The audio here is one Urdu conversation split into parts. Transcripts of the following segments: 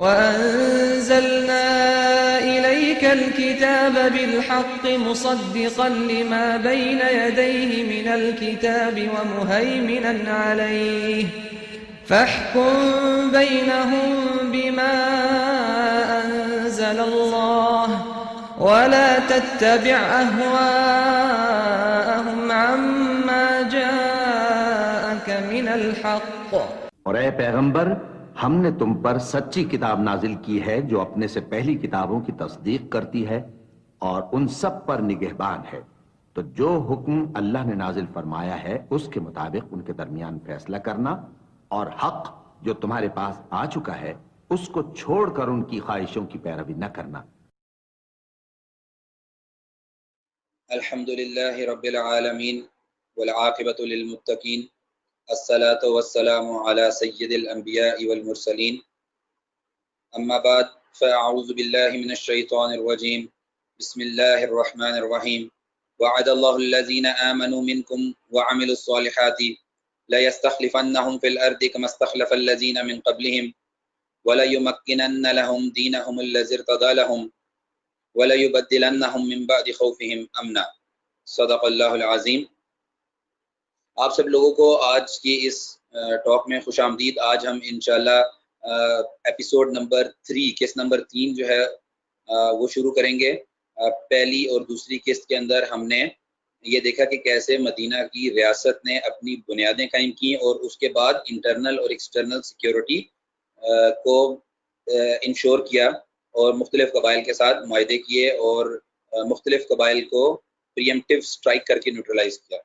وأنزلنا إليك الكتاب بالحق مصدقا لما بين يديه من الكتاب ومهيمنا عليه فاحكم بينهم بما أنزل الله ولا تتبع أهواءهم عما جاءك من الحق. اور اے پیغمبر، ہم نے تم پر سچی کتاب نازل کی ہے جو اپنے سے پہلی کتابوں کی تصدیق کرتی ہے اور ان سب پر نگہبان ہے، تو جو حکم اللہ نے نازل فرمایا ہے اس کے مطابق ان کے درمیان فیصلہ کرنا، اور حق جو تمہارے پاس آ چکا ہے اس کو چھوڑ کر ان کی خواہشوں کی پیروی نہ کرنا۔ الحمدللہ رب العالمین والعاقبۃ للمتقین، الصلاۃ والسلام علی سید الانبیاء والمرسلین، اما بعد فاعوذ باللہ من الشیطان الرجیم، بسم اللہ الرحمن الرحیم، وعد اللہ الذین آمنوا منکم وعملوا الصالحات ليستخلفنهم في الأرض كما استخلف الذين من قبلهم وليمكنن لهم دينهم الذي ارتضى لهم وَلَيُبَدِّلَنَّهُم مِّن بَعْدِ خَوْفِهِمْ أَمْنًا۔ صدق اللہ العظیم۔ آپ سب لوگوں کو آج کی اس ٹاک میں خوش آمدید۔ آج ہم انشاءاللہ ایپیسوڈ نمبر 3، قسط نمبر 3 جو ہے وہ شروع کریں گے۔ پہلی اور دوسری قسط کے اندر ہم نے یہ دیکھا کہ کیسے مدینہ کی ریاست نے اپنی بنیادیں قائم کی اور اس کے بعد انٹرنل اور ایکسٹرنل سیکیورٹی کو انشور کیا اور مختلف قبائل کے ساتھ معاہدے کیے اور مختلف قبائل کو پریمپٹیو سٹرائک کر کے نیوٹرلائز کیا۔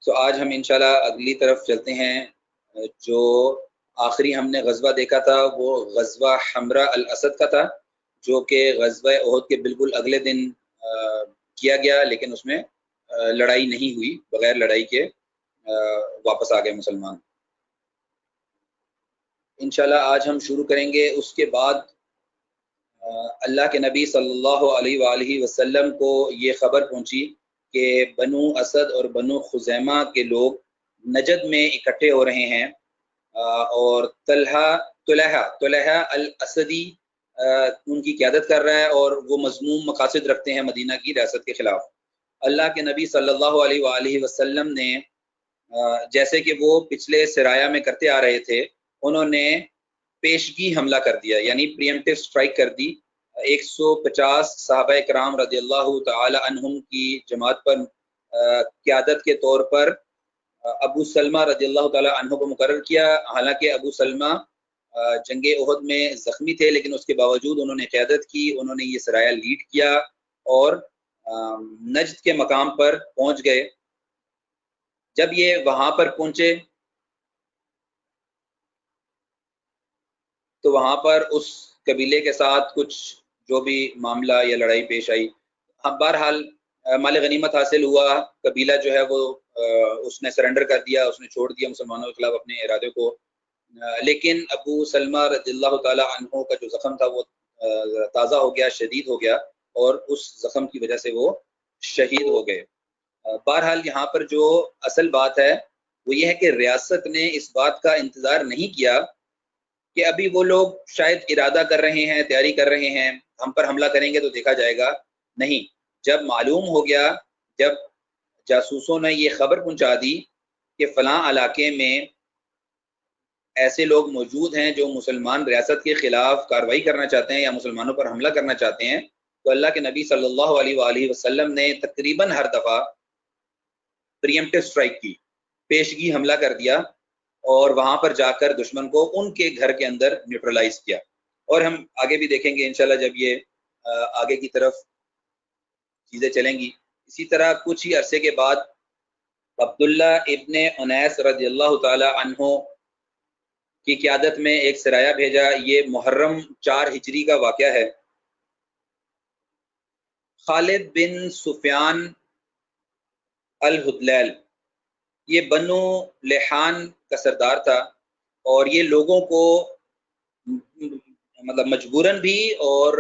سو آج ہم انشاءاللہ اگلی طرف چلتے ہیں۔ جو آخری ہم نے غزوہ دیکھا تھا وہ غزوہ حمراء الاسد کا تھا، جو کہ غزوہ احد کے بالکل اگلے دن کیا گیا، لیکن اس میں لڑائی نہیں ہوئی، بغیر لڑائی کے واپس آ گئے مسلمان۔ انشاءاللہ آج ہم شروع کریں گے۔ اس کے بعد اللہ کے نبی صلی اللہ علیہ وآلہ وسلم کو یہ خبر پہنچی کہ بنو اسد اور بنو خزیمہ کے لوگ نجد میں اکٹھے ہو رہے ہیں، اور طلحہ الاسدی ان کی قیادت کر رہا ہے اور وہ مذموم مقاصد رکھتے ہیں مدینہ کی ریاست کے خلاف۔ اللہ کے نبی صلی اللہ علیہ وآلہ وسلم نے جیسے کہ وہ پچھلے سرایا میں کرتے آ رہے تھے، انہوں نے پیشگی حملہ کر دیا، یعنی پریمپٹیو سٹرائک کر دی۔ 150 صحابہ کرام رضی اللہ تعالی عنہم کی جماعت پر قیادت کے طور پر ابو سلمہ رضی اللہ تعالی عنہ کو مقرر کیا۔ حالانکہ ابو سلمہ جنگ احد میں زخمی تھے، لیکن اس کے باوجود انہوں نے قیادت کی، انہوں نے یہ سرایہ لیڈ کیا اور نجد کے مقام پر پہنچ گئے۔ جب یہ وہاں پر پہنچے تو وہاں پر اس قبیلے کے ساتھ کچھ جو بھی معاملہ یا لڑائی پیش آئی، بہرحال مال غنیمت حاصل ہوا۔ قبیلہ جو ہے وہ اس نے سرنڈر کر دیا، اس نے چھوڑ دیا مسلمانوں کے خلاف اپنے ارادے کو، لیکن ابو سلمہ رضی اللہ تعالی عنہ کا جو زخم تھا وہ تازہ ہو گیا، شدید ہو گیا، اور اس زخم کی وجہ سے وہ شہید ہو گئے۔ بہرحال یہاں پر جو اصل بات ہے وہ یہ ہے کہ ریاست نے اس بات کا انتظار نہیں کیا کہ ابھی وہ لوگ شاید ارادہ کر رہے ہیں، تیاری کر رہے ہیں، ہم پر حملہ کریں گے تو دیکھا جائے گا۔ نہیں، جب معلوم ہو گیا، جب جاسوسوں نے یہ خبر پہنچا دی کہ فلاں علاقے میں ایسے لوگ موجود ہیں جو مسلمان ریاست کے خلاف کارروائی کرنا چاہتے ہیں یا مسلمانوں پر حملہ کرنا چاہتے ہیں، تو اللہ کے نبی صلی اللہ علیہ وآلہ وسلم نے تقریباً ہر دفعہ پریمپٹیو سٹرائک کی، پیشگی حملہ کر دیا اور وہاں پر جا کر دشمن کو ان کے گھر کے اندر نیوٹرلائز کیا۔ اور ہم آگے بھی دیکھیں گے انشاءاللہ جب یہ آگے کی طرف چیزیں چلیں گی۔ اسی طرح کچھ ہی عرصے کے بعد عبداللہ ابن انیس رضی اللہ تعالی عنہ کی قیادت میں ایک سرایہ بھیجا۔ یہ محرم 4 ہجری کا واقعہ ہے۔ خالد بن سفیان الحدلیل یہ بنو لحان کا سردار تھا، اور یہ لوگوں کو مطلب مجبوراً بھی اور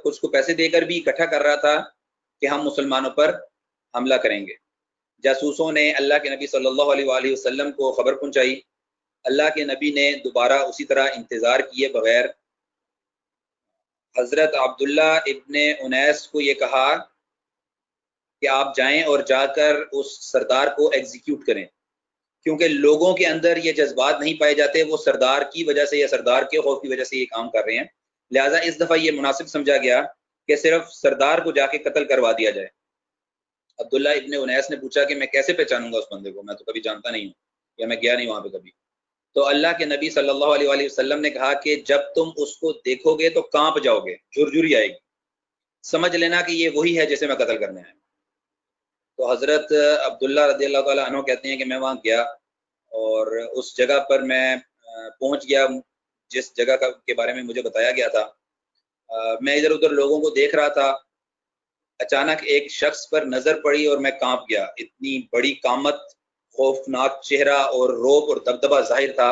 کچھ کو پیسے دے کر بھی اکٹھا کر رہا تھا کہ ہم مسلمانوں پر حملہ کریں گے۔ جاسوسوں نے اللہ کے نبی صلی اللہ علیہ وآلہ وسلم کو خبر پہنچائی۔ اللہ کے نبی نے دوبارہ اسی طرح انتظار کیے بغیر حضرت عبداللہ ابن انیس کو یہ کہا کہ آپ جائیں اور جا کر اس سردار کو ایگزیکیوٹ کریں، کیونکہ لوگوں کے اندر یہ جذبات نہیں پائے جاتے، وہ سردار کی وجہ سے یا سردار کے خوف کی وجہ سے یہ کام کر رہے ہیں، لہٰذا اس دفعہ یہ مناسب سمجھا گیا کہ صرف سردار کو جا کے قتل کروا دیا جائے۔ عبداللہ ابن انیس نے پوچھا کہ میں کیسے پہچانوں گا اس بندے کو، میں تو کبھی جانتا نہیں ہوں یا میں گیا نہیں وہاں پہ کبھی۔ تو اللہ کے نبی صلی اللہ علیہ وآلہ وسلم نے کہا کہ جب تم اس کو دیکھو گے تو کانپ جاؤ گے، جھرجھری آئے گی، سمجھ لینا کہ یہ وہی ہے جسے میں قتل کرنے آیا۔ تو حضرت عبداللہ رضی اللہ تعالیٰ عنہ کہتے ہیں کہ میں وہاں گیا اور اس جگہ پر میں پہنچ گیا جس جگہ کے بارے میں مجھے بتایا گیا تھا۔ میں ادھر ادھر لوگوں کو دیکھ رہا تھا، اچانک ایک شخص پر نظر پڑی اور میں کانپ گیا، اتنی بڑی قامت، خوفناک چہرہ اور روب اور دبدبہ ظاہر تھا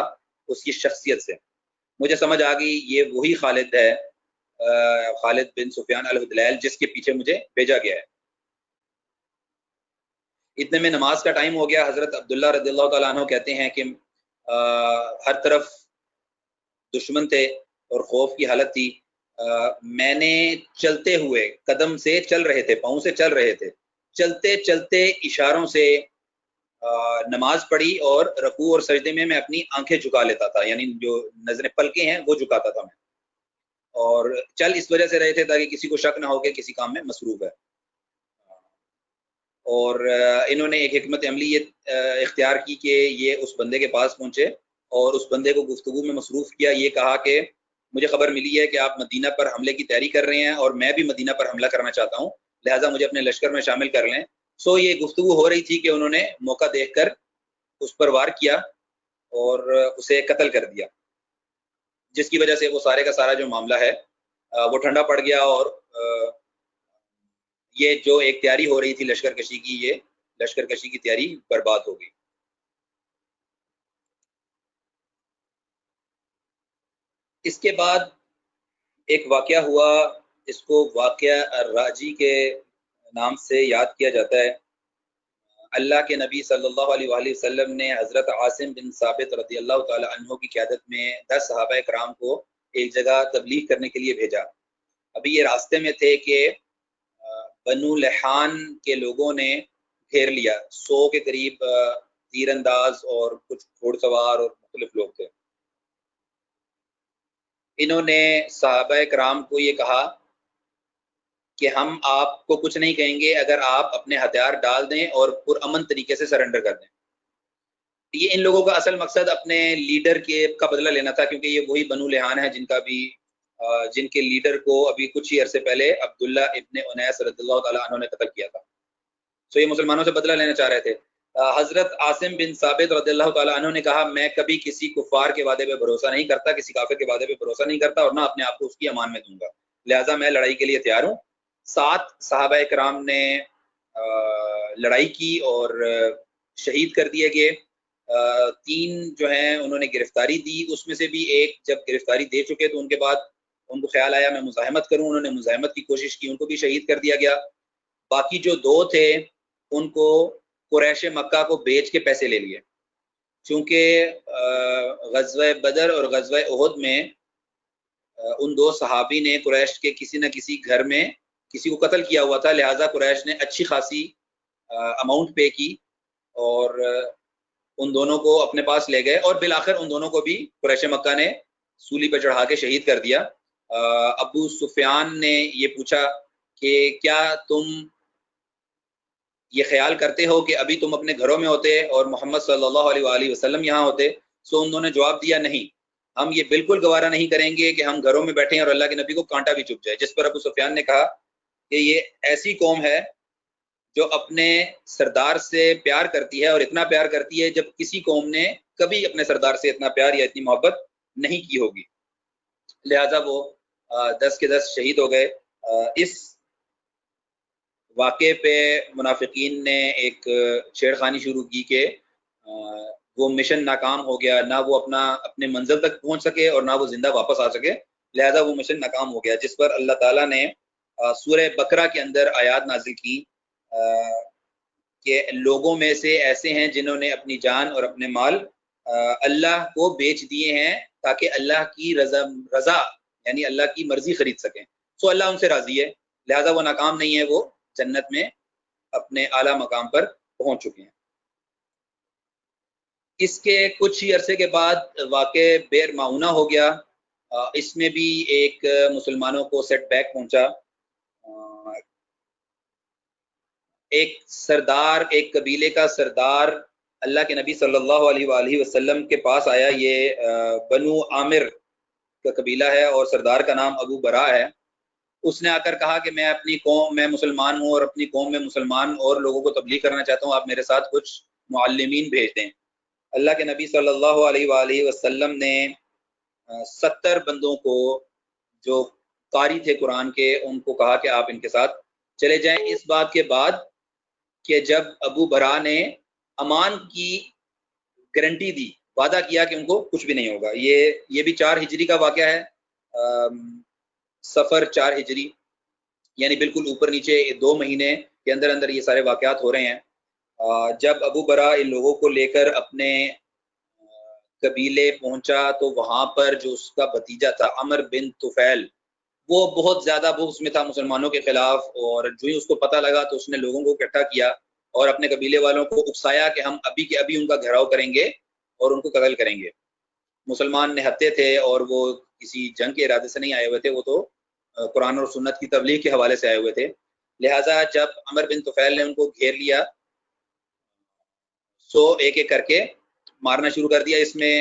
اس کی شخصیت سے۔ مجھے سمجھ آ گئی یہ وہی خالد ہے، خالد بن سفیان الہذلیل، جس کے پیچھے مجھے بھیجا گیا ہے۔ اتنے میں نماز کا ٹائم ہو گیا۔ حضرت عبداللہ رضی اللہ تعالیٰ عنہ کہتے ہیں کہ ہر طرف دشمن تھے اور خوف کی حالت تھی۔ میں نے چلتے ہوئے، قدم سے چل رہے تھے، پاؤں سے چل رہے تھے، چلتے چلتے اشاروں سے نماز پڑھی اور رکوع اور سجدے میں اپنی آنکھیں جھکا لیتا تھا، یعنی جو نظریں پلکیں ہیں وہ جھکاتا تھا میں، اور چل اس وجہ سے رہے تھے تاکہ کسی کو شک نہ ہو کہ کسی کام میں مصروف ہے۔ اور انہوں نے ایک حکمت عملی یہ اختیار کی کہ یہ اس بندے کے پاس پہنچے اور اس بندے کو گفتگو میں مصروف کیا۔ یہ کہا کہ مجھے خبر ملی ہے کہ آپ مدینہ پر حملے کی تیاری کر رہے ہیں اور میں بھی مدینہ پر حملہ کرنا چاہتا ہوں، لہٰذا مجھے اپنے لشکر میں شامل کر لیں۔ یہ گفتگو ہو رہی تھی کہ انہوں نے موقع دیکھ کر اس پر وار کیا اور اسے قتل کر دیا، جس کی وجہ سے وہ سارے کا سارا جو معاملہ ہے وہ ٹھنڈا پڑ گیا، اور یہ جو ایک تیاری ہو رہی تھی لشکر کشی کی، یہ لشکر کشی کی تیاری برباد ہو گئی۔ اس کے بعد ایک واقعہ ہوا، اس کو واقعہ الراجی کے نام سے یاد کیا جاتا ہے۔ اللہ کے نبی صلی اللہ علیہ وآلہ وسلم نے حضرت عاصم بن ثابت رضی اللہ تعالی عنہ کی قیادت میں 10 صحابہ کرام کو ایک جگہ تبلیغ کرنے کے لیے بھیجا۔ ابھی یہ راستے میں تھے کہ بنو لحان کے لوگوں نے گھیر لیا، 100 کے قریب تیر انداز اور کچھ گھوڑ سوار اور مختلف لوگ تھے۔ انہوں نے صحابہ کرام کو یہ کہا کہ ہم آپ کو کچھ نہیں کہیں گے اگر آپ اپنے ہتھیار ڈال دیں اور پرامن طریقے سے سرنڈر کر دیں۔ یہ ان لوگوں کا اصل مقصد اپنے لیڈر کا بدلہ لینا تھا، کیونکہ یہ وہی بنو لحان ہے جن کے لیڈر کو ابھی کچھ ہی عرصے پہلے عبداللہ ابن انیس رضی اللہ تعالیٰ عنہ نے قتل کیا تھا۔ یہ مسلمانوں سے بدلہ لینا چاہ رہے تھے۔ حضرت عاصم بن ثابت رضی اللہ تعالیٰ عنہ نے کہا میں کبھی کسی کفار کے وعدے پہ بھروسہ نہیں کرتا، کسی کافر کے وعدے پہ بھروسہ نہیں کرتا، اور نہ اپنے آپ کو اس کی امان میں دوں گا، لہٰذا میں لڑائی کے لیے تیار ہوں۔ 7 صحابہ کرام نے لڑائی کی اور شہید کر دیے گئے۔ 3 جو ہیں انہوں نے گرفتاری دی، اس میں سے بھی ایک جب گرفتاری دے چکے تو ان کے بعد ان کو خیال آیا میں مزاحمت کروں، انہوں نے مزاحمت کی کوشش کی، ان کو بھی شہید کر دیا گیا۔ باقی جو 2 تھے ان کو قریش مکہ کو بیچ کے پیسے لے لیے، چونکہ غزوہ بدر اور غزوہ احد میں ان 2 صحابی نے قریش کے کسی نہ کسی گھر میں کسی کو قتل کیا ہوا تھا، لہٰذا قریش نے اچھی خاصی اماؤنٹ پے کی اور ان دونوں کو اپنے پاس لے گئے، اور بالآخر ان دونوں کو بھی قریش مکہ نے سولی پہ چڑھا کے شہید کر دیا۔ ابو سفیان نے یہ پوچھا کہ کیا تم یہ خیال کرتے ہو کہ ابھی تم اپنے گھروں میں ہوتے اور محمد صلی اللہ علیہ وآلہ وسلم یہاں ہوتے؟ انہوں نے جواب دیا نہیں، ہم یہ بالکل گوارہ نہیں کریں گے کہ ہم گھروں میں بیٹھیں اور اللہ کے نبی کو کانٹا بھی چبھ جائے۔ جس پر ابو سفیان نے کہا کہ یہ ایسی قوم ہے جو اپنے سردار سے پیار کرتی ہے، اور اتنا پیار کرتی ہے جب کسی قوم نے کبھی اپنے سردار سے اتنا پیار یا اتنی محبت نہیں کی ہوگی، لہٰذا وہ 10 کے 10 شہید ہو گئے۔ اس واقعے پہ منافقین نے ایک چھیڑخانی شروع کی کہ وہ مشن ناکام ہو گیا، نہ وہ اپنے منزل تک پہنچ سکے اور نہ وہ زندہ واپس آ سکے، لہذا وہ مشن ناکام ہو گیا، جس پر اللہ تعالیٰ نے سورہ بقرہ کے اندر آیات نازل کی کہ لوگوں میں سے ایسے ہیں جنہوں نے اپنی جان اور اپنے مال اللہ کو بیچ دیے ہیں تاکہ اللہ کی رضا یعنی اللہ کی مرضی خرید سکیں. سو اللہ ان سے راضی ہے، لہذا وہ ناکام نہیں ہے، وہ جنت میں اپنے اعلیٰ مقام پر پہنچ چکے ہیں. اس کے کچھ ہی عرصے کے بعد واقع بئر معونہ ہو گیا. اس میں بھی ایک مسلمانوں کو سیٹ بیک پہنچا. ایک سردار، ایک قبیلے کا سردار اللہ کے نبی صلی اللہ علیہ وآلہ وسلم کے پاس آیا. یہ بنو عامر کا قبیلہ ہے اور سردار کا نام ابو برا ہے. اس نے آ کر کہا کہ میں اپنی قوم میں مسلمان ہوں اور اپنی قوم میں مسلمان اور لوگوں کو تبلیغ کرنا چاہتا ہوں، آپ میرے ساتھ کچھ معلمین بھیج دیں. اللہ کے نبی صلی اللہ علیہ وآلہ وسلم نے 70 بندوں کو جو قاری تھے قرآن کے، ان کو کہا کہ آپ ان کے ساتھ چلے جائیں. اس بات کے بعد کہ جب ابو برا نے امان کی گارنٹی دی، وعدہ کیا کہ ان کو کچھ بھی نہیں ہوگا. یہ بھی 4 ہجری کا واقعہ ہے، سفر 4 ہجری، یعنی بالکل اوپر نیچے 2 مہینے کے اندر اندر یہ سارے واقعات ہو رہے ہیں. جب ابو برا ان لوگوں کو لے کر اپنے قبیلے پہنچا تو وہاں پر جو اس کا بھتیجا تھا عمر بن طفیل، وہ بہت زیادہ بغض میں تھا مسلمانوں کے خلاف، اور جو ہی اس کو پتہ لگا تو اس نے لوگوں کو اکٹھا کیا اور اپنے قبیلے والوں کو اکسایا کہ ہم ابھی کے ابھی ان کا گھیراؤ کریں گے اور ان کو قتل کریں گے. مسلمان نہتے تھے اور وہ کسی جنگ کے ارادے سے نہیں آئے ہوئے تھے، وہ تو قرآن اور سنت کی تبلیغ کے حوالے سے آئے ہوئے تھے. لہٰذا جب عمر بن طفیل نے ان کو گھیر لیا، سو ایک ایک کر کے مارنا شروع کر دیا. اس میں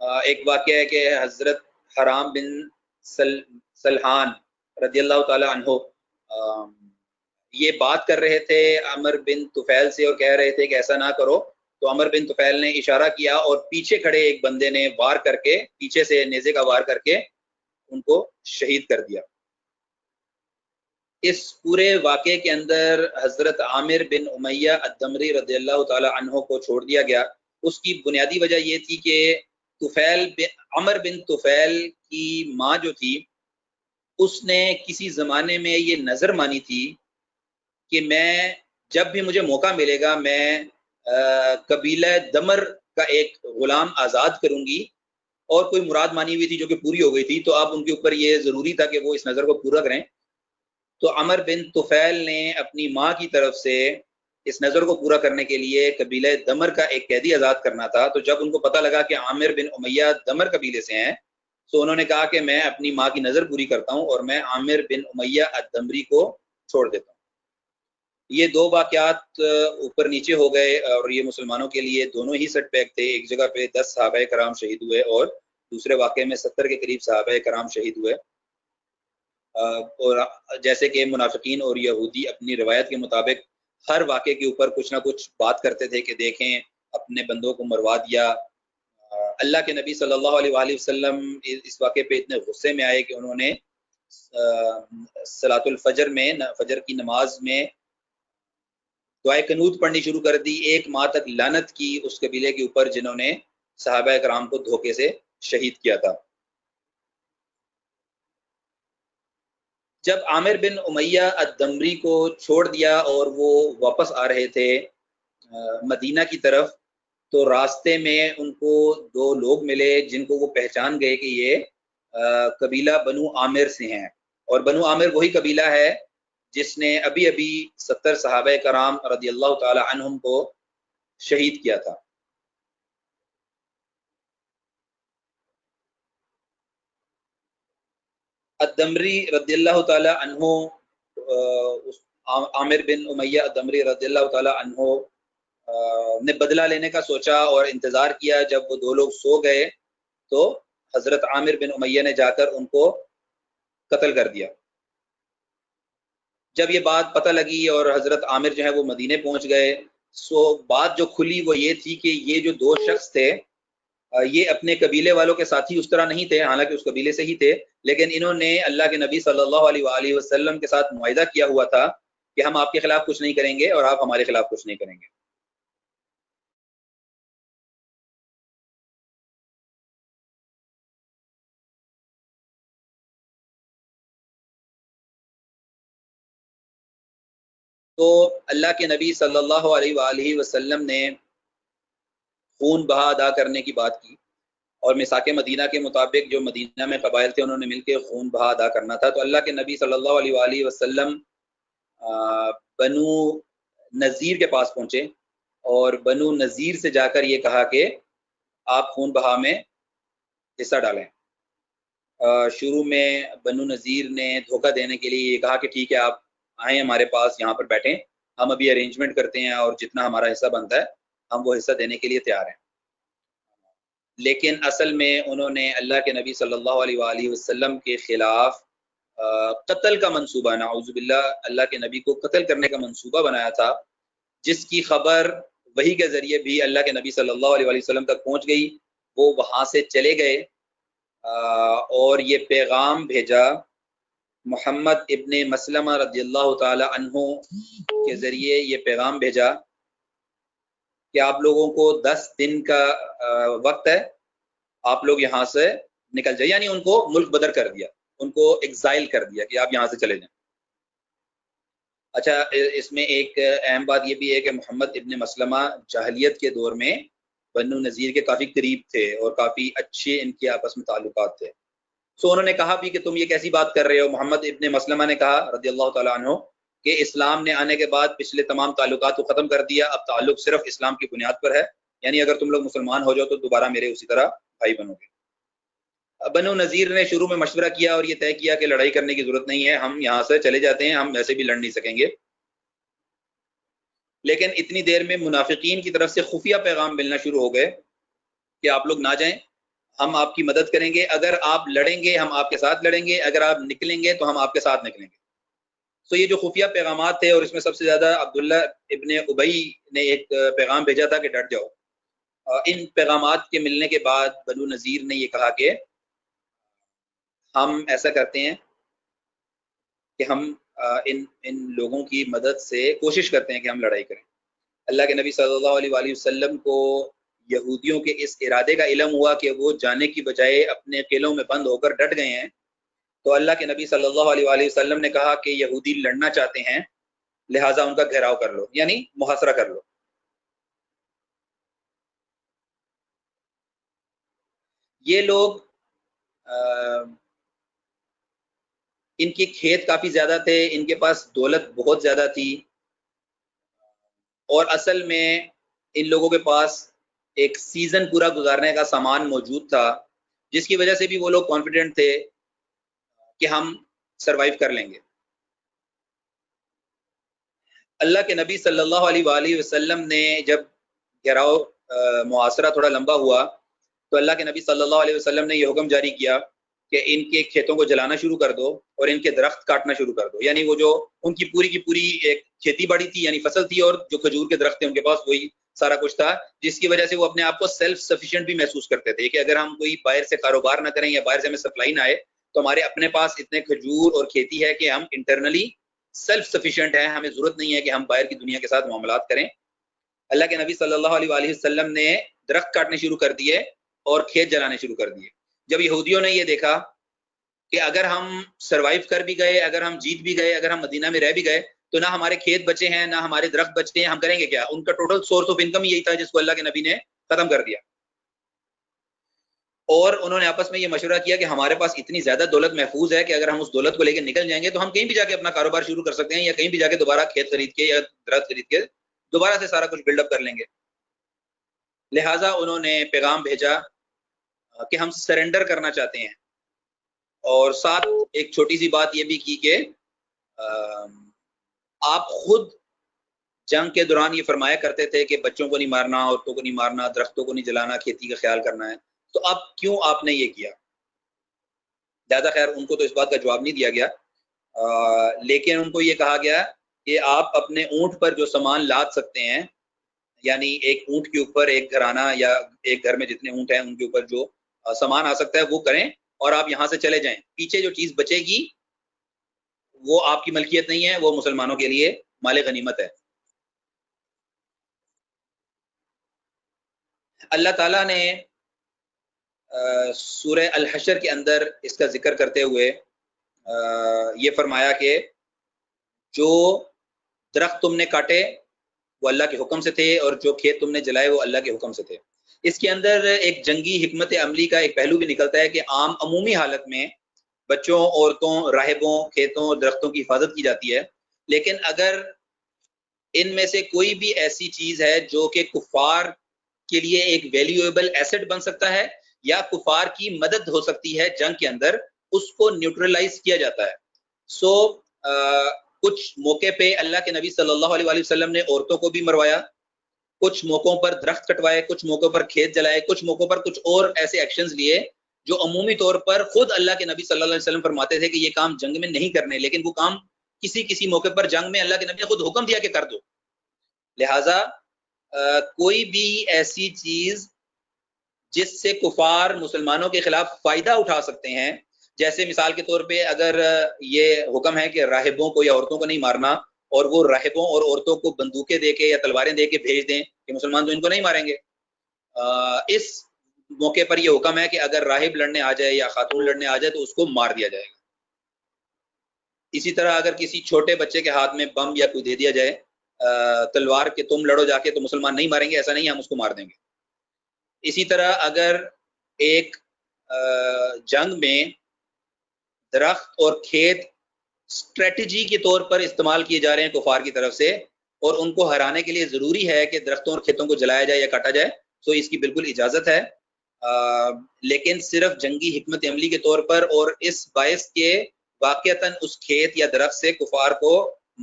ایک واقعہ ہے کہ حضرت حرام بن سلحان رضی اللہ تعالی عنہ یہ بات کر رہے تھے عمر بن طفیل سے اور کہہ رہے تھے کہ ایسا نہ کرو. تو عمر بن طفیل نے اشارہ کیا اور پیچھے کھڑے ایک بندے نے وار کر کے، پیچھے سے نیزے کا وار کر کے ان کو شہید کر دیا. اس پورے واقعے کے اندر حضرت عامر بن امیہ الدمری رضی اللہ تعالی عنہ کو چھوڑ دیا گیا. اس کی بنیادی وجہ یہ تھی کہ عمر بن طفیل کی ماں جو تھی، اس نے کسی زمانے میں یہ نظر مانی تھی کہ میں جب بھی مجھے موقع ملے گا میں قبیلہ دمر کا ایک غلام آزاد کروں گی، اور کوئی مراد مانی ہوئی تھی جو کہ پوری ہو گئی تھی. تو اب ان کے اوپر یہ ضروری تھا کہ وہ اس نظر کو پورا کریں. تو عمر بن طفیل نے اپنی ماں کی طرف سے اس نظر کو پورا کرنے کے لیے قبیلہ دمر کا ایک قیدی آزاد کرنا تھا. تو جب ان کو پتہ لگا کہ عامر بن امیہ دمر قبیلے سے ہیں، تو انہوں نے کہا کہ میں اپنی ماں کی نظر پوری کرتا ہوں اور میں عامر بن امیہ الدمری کو چھوڑ دیتا ہوں. یہ 2 واقعات اوپر نیچے ہو گئے اور یہ مسلمانوں کے لیے دونوں ہی سیٹ بیک تھے. ایک جگہ پہ 10 صحابہ کرام شہید ہوئے اور دوسرے واقعے میں 70 کے قریب صحابہ کرام شہید ہوئے. اور جیسے کہ منافقین اور یہودی اپنی روایت کے مطابق ہر واقعے کے اوپر کچھ نہ کچھ بات کرتے تھے کہ دیکھیں اپنے بندوں کو مروا دیا. اللہ کے نبی صلی اللہ علیہ وآلہ وسلم اس واقعے پہ اتنے غصے میں آئے کہ انہوں نے صلاۃ الفجر میں، فجر کی نماز میں دعائے قنوت پڑھنی شروع کر دی. 1 ماہ تک لعنت کی اس قبیلے کے اوپر جنہوں نے صحابہ کرام کو دھوکے سے شہید کیا تھا. جب عامر بن امیہ الدمری کو چھوڑ دیا اور وہ واپس آ رہے تھے مدینہ کی طرف، تو راستے میں ان کو 2 لوگ ملے جن کو وہ پہچان گئے کہ یہ قبیلہ بنو عامر سے ہیں. اور بنو عامر وہی قبیلہ ہے جس نے ابھی ابھی 70 صحابہ کرام رضی اللہ تعالی عنہم کو شہید کیا تھا. الدمری رضی اللہ تعالی عنہ، عامر بن امیہ الدمری رضی اللہ تعالی عنہ نے بدلہ لینے کا سوچا اور انتظار کیا. جب وہ 2 لوگ سو گئے تو حضرت عامر بن امیہ نے جا کر ان کو قتل کر دیا. جب یہ بات پتہ لگی اور حضرت عامر جو ہے وہ مدینے پہنچ گئے، سو بات جو کھلی وہ یہ تھی کہ یہ جو 2 شخص تھے یہ اپنے قبیلے والوں کے ساتھی اس طرح نہیں تھے، حالانکہ اس قبیلے سے ہی تھے، لیکن انہوں نے اللہ کے نبی صلی اللہ علیہ وآلہ وسلم کے ساتھ معاہدہ کیا ہوا تھا کہ ہم آپ کے خلاف کچھ نہیں کریں گے اور آپ ہمارے خلاف کچھ نہیں کریں گے. تو اللہ کے نبی صلی اللہ علیہ وآلہ وسلم نے خون بہا ادا کرنے کی بات کی. اور میثاق مدینہ کے مطابق جو مدینہ میں قبائل تھے انہوں نے مل کے خون بہا ادا کرنا تھا. تو اللہ کے نبی صلی اللہ علیہ وآلہ وسلم بنو نذیر کے پاس پہنچے اور بنو نذیر سے جا کر یہ کہا کہ آپ خون بہا میں حصہ ڈالیں. شروع میں بنو نذیر نے دھوکہ دینے کے لیے یہ کہا کہ ٹھیک ہے آپ آئیں ہمارے پاس یہاں پر بیٹھیں, ہم ابھی ارینجمنٹ کرتے ہیں اور جتنا ہمارا حصہ بنتا ہے ہم وہ حصہ دینے کے لیے تیار ہیں. لیکن اصل میں انہوں نے اللہ کے نبی صلی اللہ علیہ وآلہ وسلم کے خلاف قتل کا منصوبہ, نعوذ باللہ, اللہ کے نبی کو قتل کرنے کا منصوبہ بنایا تھا, جس کی خبر وحی کے ذریعے بھی اللہ کے نبی صلی اللہ علیہ وآلہ وسلم تک پہنچ گئی. وہ وہاں سے چلے گئے اور یہ پیغام بھیجا محمد ابن مسلمہ رضی اللہ تعالی عنہ کے ذریعے, یہ پیغام بھیجا کہ آپ لوگوں کو 10 دن کا وقت ہے, آپ لوگ یہاں سے نکل جائیں. یعنی ان کو ملک بدر کر دیا, ان کو ایگزائل کر دیا کہ آپ یہاں سے چلے جائیں. اچھا, اس میں ایک اہم بات یہ بھی ہے کہ محمد ابن مسلمہ جاہلیت کے دور میں بنو نذیر کے کافی قریب تھے اور کافی اچھے ان کے آپس میں تعلقات تھے. سو انہوں نے کہا بھی کہ تم یہ کیسی بات کر رہے ہو. محمد ابن مسلمہ نے کہا رضی اللہ تعالیٰ عنہ کہ اسلام نے آنے کے بعد پچھلے تمام تعلقات کو ختم کر دیا, اب تعلق صرف اسلام کی بنیاد پر ہے, یعنی اگر تم لوگ مسلمان ہو جاؤ تو دوبارہ میرے اسی طرح بھائی بنو گے. بنو نذیر نے شروع میں مشورہ کیا اور یہ طے کیا کہ لڑائی کرنے کی ضرورت نہیں ہے, ہم یہاں سے چلے جاتے ہیں, ہم ویسے بھی لڑ نہیں سکیں گے. لیکن اتنی دیر میں منافقین کی طرف سے خفیہ پیغام ملنا شروع ہو گئے کہ آپ لوگ نہ جائیں, ہم آپ کی مدد کریں گے, اگر آپ لڑیں گے ہم آپ کے ساتھ لڑیں گے, اگر آپ نکلیں گے تو ہم آپ کے ساتھ نکلیں گے. تو یہ جو خفیہ پیغامات تھے, اور اس میں سب سے زیادہ عبداللہ ابن ابی نے ایک پیغام بھیجا تھا کہ ڈٹ جاؤ. ان پیغامات کے ملنے کے بعد بنو نذیر نے یہ کہا کہ ہم ایسا کرتے ہیں کہ ہم ان لوگوں کی مدد سے کوشش کرتے ہیں کہ ہم لڑائی کریں. اللہ کے نبی صلی اللہ علیہ وآلہ وسلم کو یہودیوں کے اس ارادے کا علم ہوا کہ وہ جانے کی بجائے اپنے قلعوں میں بند ہو کر ڈٹ گئے ہیں, تو اللہ کے نبی صلی اللہ علیہ وآلہ وسلم نے کہا کہ یہودی لڑنا چاہتے ہیں, لہٰذا ان کا گھیراؤ کر لو, یعنی محاصرہ کر لو. یہ لوگ ان کی کھیت کافی زیادہ تھے, ان کے پاس دولت بہت زیادہ تھی, اور اصل میں ان لوگوں کے پاس ایک سیزن پورا گزارنے کا سامان موجود تھا, جس کی وجہ سے بھی وہ لوگ کانفیڈنٹ تھے کہ ہم سروائیو کر لیں گے. اللہ کے نبی صلی اللہ علیہ وآلہ وسلم نے جب گھیراؤ محاصرہ تھوڑا لمبا ہوا تو اللہ کے نبی صلی اللہ علیہ وسلم نے یہ حکم جاری کیا کہ ان کے کھیتوں کو جلانا شروع کر دو اور ان کے درخت کاٹنا شروع کر دو. یعنی وہ جو ان کی پوری ایک کھیتی باڑی تھی, یعنی فصل تھی, اور جو کھجور کے درخت تھے ان کے پاس وہی سارا کچھ تھا, جس کی وجہ سے وہ اپنے آپ کو سیلف سفیشینٹ بھی محسوس کرتے تھے کہ اگر ہم کوئی باہر سے کاروبار نہ کریں یا باہر سے ہمیں سپلائی نہ آئے تو ہمارے اپنے پاس اتنے کھجور اور کھیتی ہے کہ ہم انٹرنلی سیلف سفیشینٹ ہیں, ہمیں ضرورت نہیں ہے کہ ہم باہر کی دنیا کے ساتھ معاملات کریں. اللہ کے نبی صلی اللہ علیہ وآلہ وسلم نے درخت کاٹنے شروع کر دیے اور کھیت جلانے شروع کر دیے. جب یہودیوں نے یہ دیکھا کہ اگر ہم سروائیو کر بھی گئے, اگر ہم جیت بھی گئے, اگر ہم مدینہ میں رہ بھی گئے تو نہ ہمارے کھیت بچے ہیں, نہ ہمارے درخت بچے ہیں, ہم کریں گے کیا؟ ان کا ٹوٹل سورس آف انکم یہی تھا جس کو اللہ کے نبی نے ختم کر دیا. اور انہوں نے آپس میں یہ مشورہ کیا کہ ہمارے پاس اتنی زیادہ دولت محفوظ ہے کہ اگر ہم اس دولت کو لے کے نکل جائیں گے تو ہم کہیں بھی جا کے اپنا کاروبار شروع کر سکتے ہیں, یا کہیں بھی جا کے دوبارہ کھیت خرید کے یا درخت خرید کے دوبارہ سے سارا کچھ بلڈ اپ کر لیں گے. لہٰذا انہوں نے پیغام بھیجا کہ ہم سرنڈر کرنا چاہتے ہیں, اور ساتھ ایک چھوٹی سی بات یہ بھی کی کہ آپ خود جنگ کے دوران یہ فرمایا کرتے تھے کہ بچوں کو نہیں مارنا, عورتوں کو نہیں مارنا, درختوں کو نہیں جلانا, کھیتی کا خیال کرنا ہے, تو اب کیوں آپ نے یہ کیا؟ زیادہ خیر ان کو تو اس بات کا جواب نہیں دیا گیا, لیکن ان کو یہ کہا گیا کہ آپ اپنے اونٹ پر جو سامان لاد سکتے ہیں, یعنی ایک اونٹ کے اوپر ایک گھرانہ یا ایک گھر میں جتنے اونٹ ہیں ان کے اوپر جو سامان آ سکتا ہے وہ کریں, اور آپ یہاں سے چلے جائیں. پیچھے جو چیز بچے گی وہ آپ کی ملکیت نہیں ہے, وہ مسلمانوں کے لیے مال غنیمت ہے. اللہ تعالیٰ نے سورہ الحشر کے اندر اس کا ذکر کرتے ہوئے یہ فرمایا کہ جو درخت تم نے کاٹے وہ اللہ کے حکم سے تھے, اور جو کھیت تم نے جلائے وہ اللہ کے حکم سے تھے. اس کے اندر ایک جنگی حکمت عملی کا ایک پہلو بھی نکلتا ہے کہ عمومی حالت میں بچوں، عورتوں، راہبوں، کھیتوں، درختوں کی حفاظت کی جاتی ہے، لیکن اگر ان میں سے کوئی بھی ایسی چیز ہے جو کہ کفار کے لیے ایک ویلیویبل ایسٹ بن سکتا ہے یا کفار کی مدد ہو سکتی ہے جنگ کے اندر، اس کو نیوٹرلائز کیا جاتا ہے. سو کچھ موقع پہ اللہ کے نبی صلی اللہ علیہ وآلہ وسلم نے عورتوں کو بھی مروایا، کچھ موقعوں پر درخت کٹوائے، کچھ موقعوں پر کھیت جلائے، کچھ موقعوں پر کچھ اور ایسے ایکشنز لیے جو عمومی طور پر خود اللہ کے نبی صلی اللہ علیہ وسلم فرماتے تھے کہ یہ کام جنگ میں نہیں کرنے، لیکن وہ کام کسی موقع پر جنگ میں اللہ کے نبی نے خود حکم دیا کہ کر دو. لہٰذا کوئی بھی ایسی چیز جس سے کفار مسلمانوں کے خلاف فائدہ اٹھا سکتے ہیں، جیسے مثال کے طور پہ اگر یہ حکم ہے کہ راہبوں کو یا عورتوں کو نہیں مارنا، اور وہ راہبوں اور عورتوں کو بندوقیں دے کے یا تلواریں دے کے بھیج دیں کہ مسلمان تو ان کو نہیں ماریں گے، اس موقع پر یہ حکم ہے کہ اگر راہب لڑنے آ جائے یا خاتون لڑنے آ جائے تو اس کو مار دیا جائے گا. اسی طرح اگر کسی چھوٹے بچے کے ہاتھ میں بم یا کوئی دے دیا جائے تلوار کہ تم لڑو جا کے، تو مسلمان نہیں ماریں گے، ایسا نہیں، ہم اس کو مار دیں گے. اسی طرح اگر ایک جنگ میں درخت اور کھیت اسٹریٹجی کے طور پر استعمال کیے جا رہے ہیں کفار کی طرف سے، اور ان کو ہرانے کے لیے ضروری ہے کہ درختوں اور کھیتوں کو جلایا جائے یا کاٹا جائے، تو اس کی بالکل اجازت ہے، لیکن صرف جنگی حکمت عملی کے طور پر، اور اس باعث کے واقعتاً اس کھیت یا درخت سے کفار کو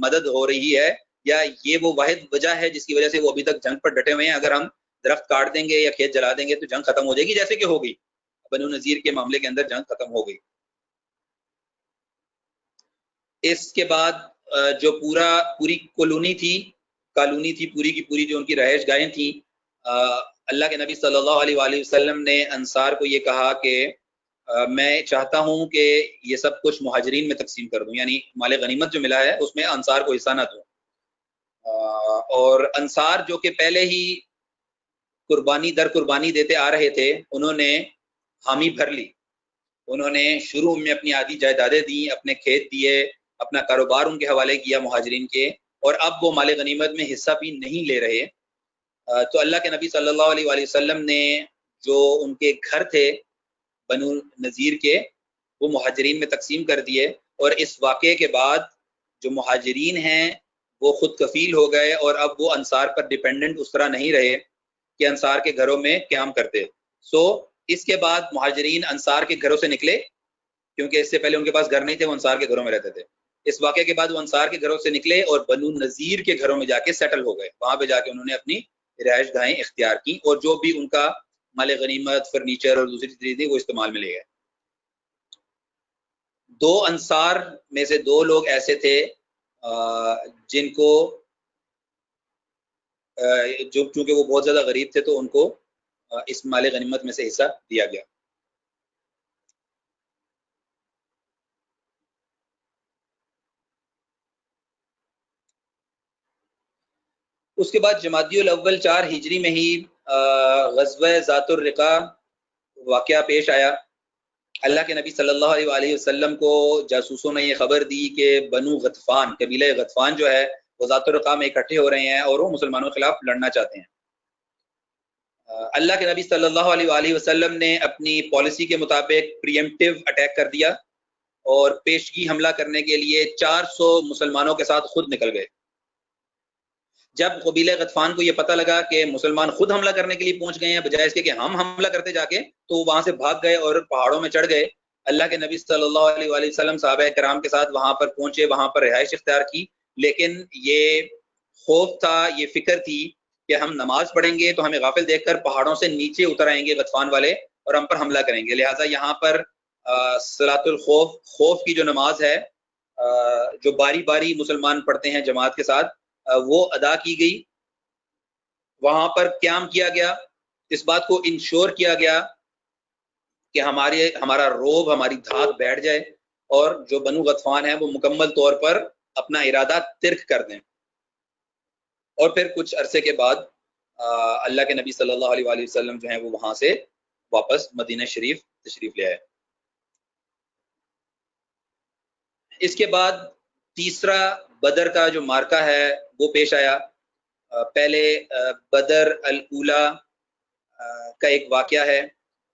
مدد ہو رہی ہے، یا یہ وہ واحد وجہ ہے جس کی وجہ سے وہ ابھی تک جنگ پر ڈٹے ہوئے ہیں. اگر ہم درخت کاٹ دیں گے یا کھیت جلا دیں گے تو جنگ ختم ہو جائے گی، جیسے کہ ہو گئی بنو نذیر کے معاملے کے اندر جنگ ختم ہو گئی. اس کے بعد جو پوری کالونی تھی پوری کی پوری جو ان کی رہائش گاہیں تھیں، اللہ کے نبی صلی اللہ علیہ وآلہ وسلم نے انصار کو یہ کہا کہ میں چاہتا ہوں کہ یہ سب کچھ مہاجرین میں تقسیم کر دوں، یعنی مال غنیمت جو ملا ہے اس میں انصار کو حصہ نہ دوں. اور انصار جو کہ پہلے ہی قربانی در قربانی دیتے آ رہے تھے، انہوں نے حامی بھر لی، انہوں نے شروع میں اپنی آدھی جائیدادیں دیں، اپنے کھیت دیے، اپنا کاروبار ان کے حوالے کیا مہاجرین کے، اور اب وہ مال غنیمت میں حصہ بھی نہیں لے رہے. تو اللہ کے نبی صلی اللہ علیہ وآلہ وسلم نے جو ان کے گھر تھے بنو نذیر کے، وہ مہاجرین میں تقسیم کر دیے، اور اس واقعے کے بعد جو مہاجرین ہیں وہ خود کفیل ہو گئے، اور اب وہ انصار پر ڈیپینڈنٹ اس طرح نہیں رہے کہ انصار کے گھروں میں قیام کرتے. اس کے بعد مہاجرین انصار کے گھروں سے نکلے، کیونکہ اس سے پہلے ان کے پاس گھر نہیں تھے، وہ انصار کے گھروں میں رہتے تھے. اس واقعے کے بعد وہ انصار کے گھروں سے نکلے اور بنو نذیر کے گھروں میں جا کے سیٹل ہو گئے، وہاں پہ جا کے انہوں نے اپنی رہائش گاہیں اختیار کی، اور جو بھی ان کا مال غنیمت، فرنیچر اور دوسری چیزیں وہ استعمال میں لے گئے. 2 انصار میں سے 2 لوگ ایسے تھے جن کو چونکہ وہ بہت زیادہ غریب تھے تو ان کو اس مال غنیمت میں سے حصہ دیا گیا. اس کے بعد جمادی الاول 4 ہجری میں ہی غزوہ ذات الرقا واقعہ پیش آیا. اللہ کے نبی صلی اللہ علیہ وآلہ وسلم کو جاسوسوں نے یہ خبر دی کہ بنو غطفان، قبیلہ غطفان جو ہے وہ ذات الرقا میں اکٹھے ہو رہے ہیں اور وہ مسلمانوں کے خلاف لڑنا چاہتے ہیں. اللہ کے نبی صلی اللہ علیہ وآلہ وسلم نے اپنی پالیسی کے مطابق پریمپٹیو اٹیک کر دیا اور پیشگی حملہ کرنے کے لیے 400 مسلمانوں کے ساتھ خود نکل گئے. جب قبیلہ غطفان کو یہ پتہ لگا کہ مسلمان خود حملہ کرنے کے لیے پہنچ گئے ہیں بجائے اس کے کہ ہم حملہ کرتے جا کے، تو وہاں سے بھاگ گئے اور پہاڑوں میں چڑھ گئے. اللہ کے نبی صلی اللہ علیہ وآلہ وسلم صحابہ کرام کے ساتھ وہاں پر پہنچے، وہاں پر رہائش اختیار کی، لیکن یہ خوف تھا، یہ فکر تھی کہ ہم نماز پڑھیں گے تو ہمیں غافل دیکھ کر پہاڑوں سے نیچے اتر آئیں گے غطفان والے اور ہم پر حملہ کریں گے. لہٰذا یہاں پر صلاۃ الخوف، خوف کی جو نماز ہے جو باری باری مسلمان پڑھتے ہیں جماعت کے ساتھ، وہ ادا کی گئی. وہاں پر قیام کیا گیا، اس بات کو انشور کیا گیا کہ ہمارا روب، ہماری دھاک بیٹھ جائے اور جو بنو غطفان ہیں وہ مکمل طور پر اپنا ارادہ ترک کر دیں. اور پھر کچھ عرصے کے بعد اللہ کے نبی صلی اللہ علیہ وآلہ وسلم جو ہیں وہ وہاں سے واپس مدینہ شریف تشریف لے آئے. اس کے بعد تیسرا بدر کا جو مارکہ ہے وہ پیش آیا. پہلے بدر الاولی کا ایک واقعہ ہے،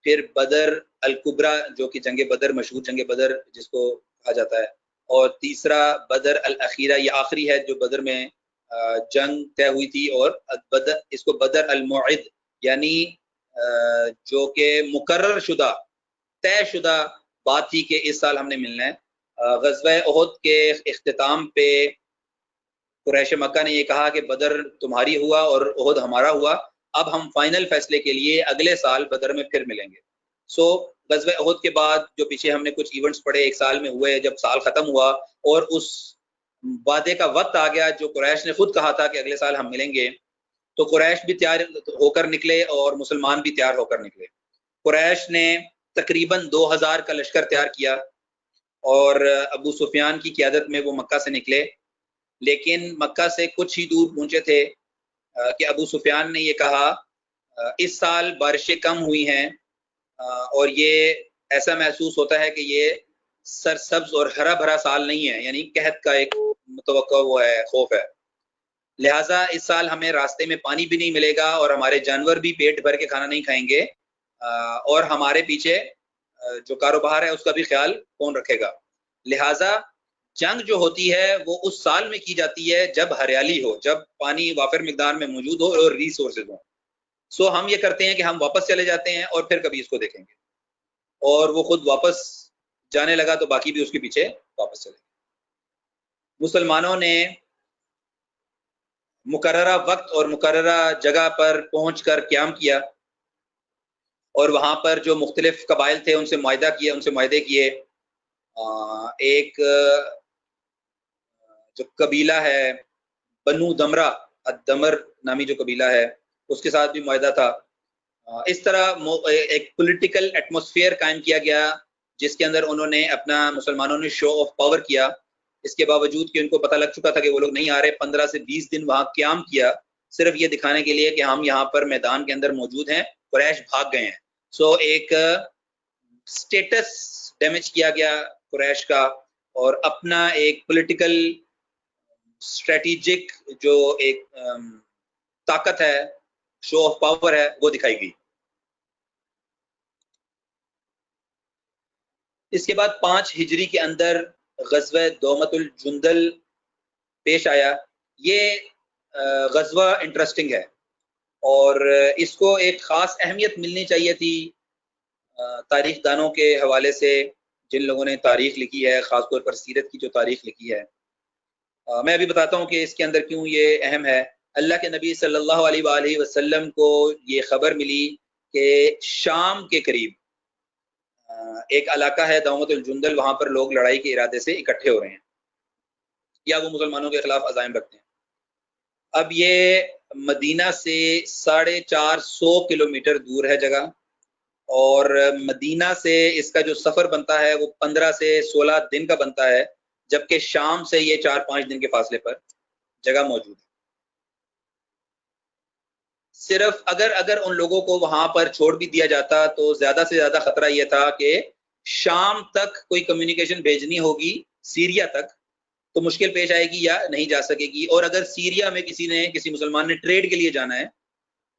پھر بدر الکبریٰ جو کہ جنگ بدر، مشہور جنگ بدر جس کو کہا جاتا ہے، اور تیسرا بدر الاخیرہ، یہ آخری ہے جو بدر میں جنگ طے ہوئی تھی، اور بدر اس کو بدر الموعد یعنی جو کہ مقرر شدہ طے شدہ بات تھی کہ اس سال ہم نے ملنا ہے۔ غزوہ احد کے اختتام پہ قریش مکہ نے یہ کہا کہ بدر تمہاری ہوا اور احد ہمارا ہوا، اب ہم فائنل فیصلے کے لیے اگلے سال بدر میں پھر ملیں گے۔ سو غزوہ احد کے بعد جو پیچھے ہم نے کچھ ایونٹس پڑھے ایک سال میں ہوئے، جب سال ختم ہوا اور اس وعدے کا وقت آ گیا جو قریش نے خود کہا تھا کہ اگلے سال ہم ملیں گے، تو قریش بھی تیار ہو کر نکلے اور مسلمان بھی تیار ہو کر نکلے۔ قریش نے تقریباً 2000 کا لشکر تیار کیا اور ابو سفیان کی قیادت میں وہ مکہ سے نکلے، لیکن مکہ سے کچھ ہی دور پہنچے تھے کہ ابو سفیان نے یہ کہا اس سال بارشیں کم ہوئی ہیں اور یہ ایسا محسوس ہوتا ہے کہ یہ سرسبز اور ہرا بھرا سال نہیں ہے، یعنی قحط کا ایک متوقع وہ ہے، خوف ہے، لہٰذا اس سال ہمیں راستے میں پانی بھی نہیں ملے گا اور ہمارے جانور بھی پیٹ بھر کے کھانا نہیں کھائیں گے، اور ہمارے پیچھے جو کاروبار ہے اس کا بھی خیال کون رکھے گا۔ لہٰذا جنگ جو ہوتی ہے وہ اس سال میں کی جاتی ہے جب ہریالی ہو، جب پانی وافر مقدار میں موجود ہو اور ریسورسز ہوں۔ سو ہم یہ کرتے ہیں کہ ہم واپس چلے جاتے ہیں اور پھر کبھی اس کو دیکھیں گے، اور وہ خود واپس جانے لگا تو باقی بھی اس کے پیچھے واپس چلے گئے۔ مسلمانوں نے مقررہ وقت اور مقررہ جگہ پر پہنچ کر قیام کیا اور وہاں پر جو مختلف قبائل تھے ان سے معاہدے کیے۔ ایک جو قبیلہ ہے بنو دمرہ، الدمر نامی جو قبیلہ ہے، اس کے ساتھ بھی معاہدہ تھا۔ اس طرح ایک پولیٹیکل ایٹماسفیئر قائم کیا گیا جس کے اندر انہوں نے اپنا مسلمانوں نے شو آف پاور کیا، اس کے باوجود کہ ان کو پتہ لگ چکا تھا کہ وہ لوگ نہیں آ رہے۔ 15 سے 20 دن وہاں قیام کیا صرف یہ دکھانے کے لیے کہ ہم یہاں پر میدان کے اندر موجود ہیں، قریش بھاگ گئے ہیں۔ سو ایک سٹیٹس ڈیمیج کیا گیا قریش کا، اور اپنا ایک پولیٹیکل اسٹریٹجک جو ایک طاقت ہے، شو آف پاور ہے، وہ دکھائی گئی۔ اس کے بعد 5 ہجری کے اندر غزوہ دومت الجندل پیش آیا۔ یہ غزوہ انٹرسٹنگ ہے اور اس کو ایک خاص اہمیت ملنی چاہیے تھی تاریخ دانوں کے حوالے سے، جن لوگوں نے تاریخ لکھی ہے، خاص طور پر سیرت کی جو تاریخ لکھی ہے۔ میں ابھی بتاتا ہوں کہ اس کے اندر کیوں یہ اہم ہے۔ اللہ کے نبی صلی اللہ علیہ وآلہ وسلم کو یہ خبر ملی کہ شام کے قریب ایک علاقہ ہے دومت الجندل، وہاں پر لوگ لڑائی کے ارادے سے اکٹھے ہو رہے ہیں یا وہ مسلمانوں کے خلاف عزائم رکھتے ہیں۔ اب یہ مدینہ سے 450 کلومیٹر دور ہے جگہ، اور مدینہ سے اس کا جو سفر بنتا ہے وہ 15 سے 16 دن کا بنتا ہے، جبکہ شام سے یہ 4-5 دن کے فاصلے پر جگہ موجود ہے۔ صرف اگر ان لوگوں کو وہاں پر چھوڑ بھی دیا جاتا تو زیادہ سے زیادہ خطرہ یہ تھا کہ شام تک کوئی کمیونیکیشن بھیجنی ہوگی سیریا تک تو مشکل پیش آئے گی یا نہیں جا سکے گی، اور اگر سیریا میں کسی مسلمان نے ٹریڈ کے لیے جانا ہے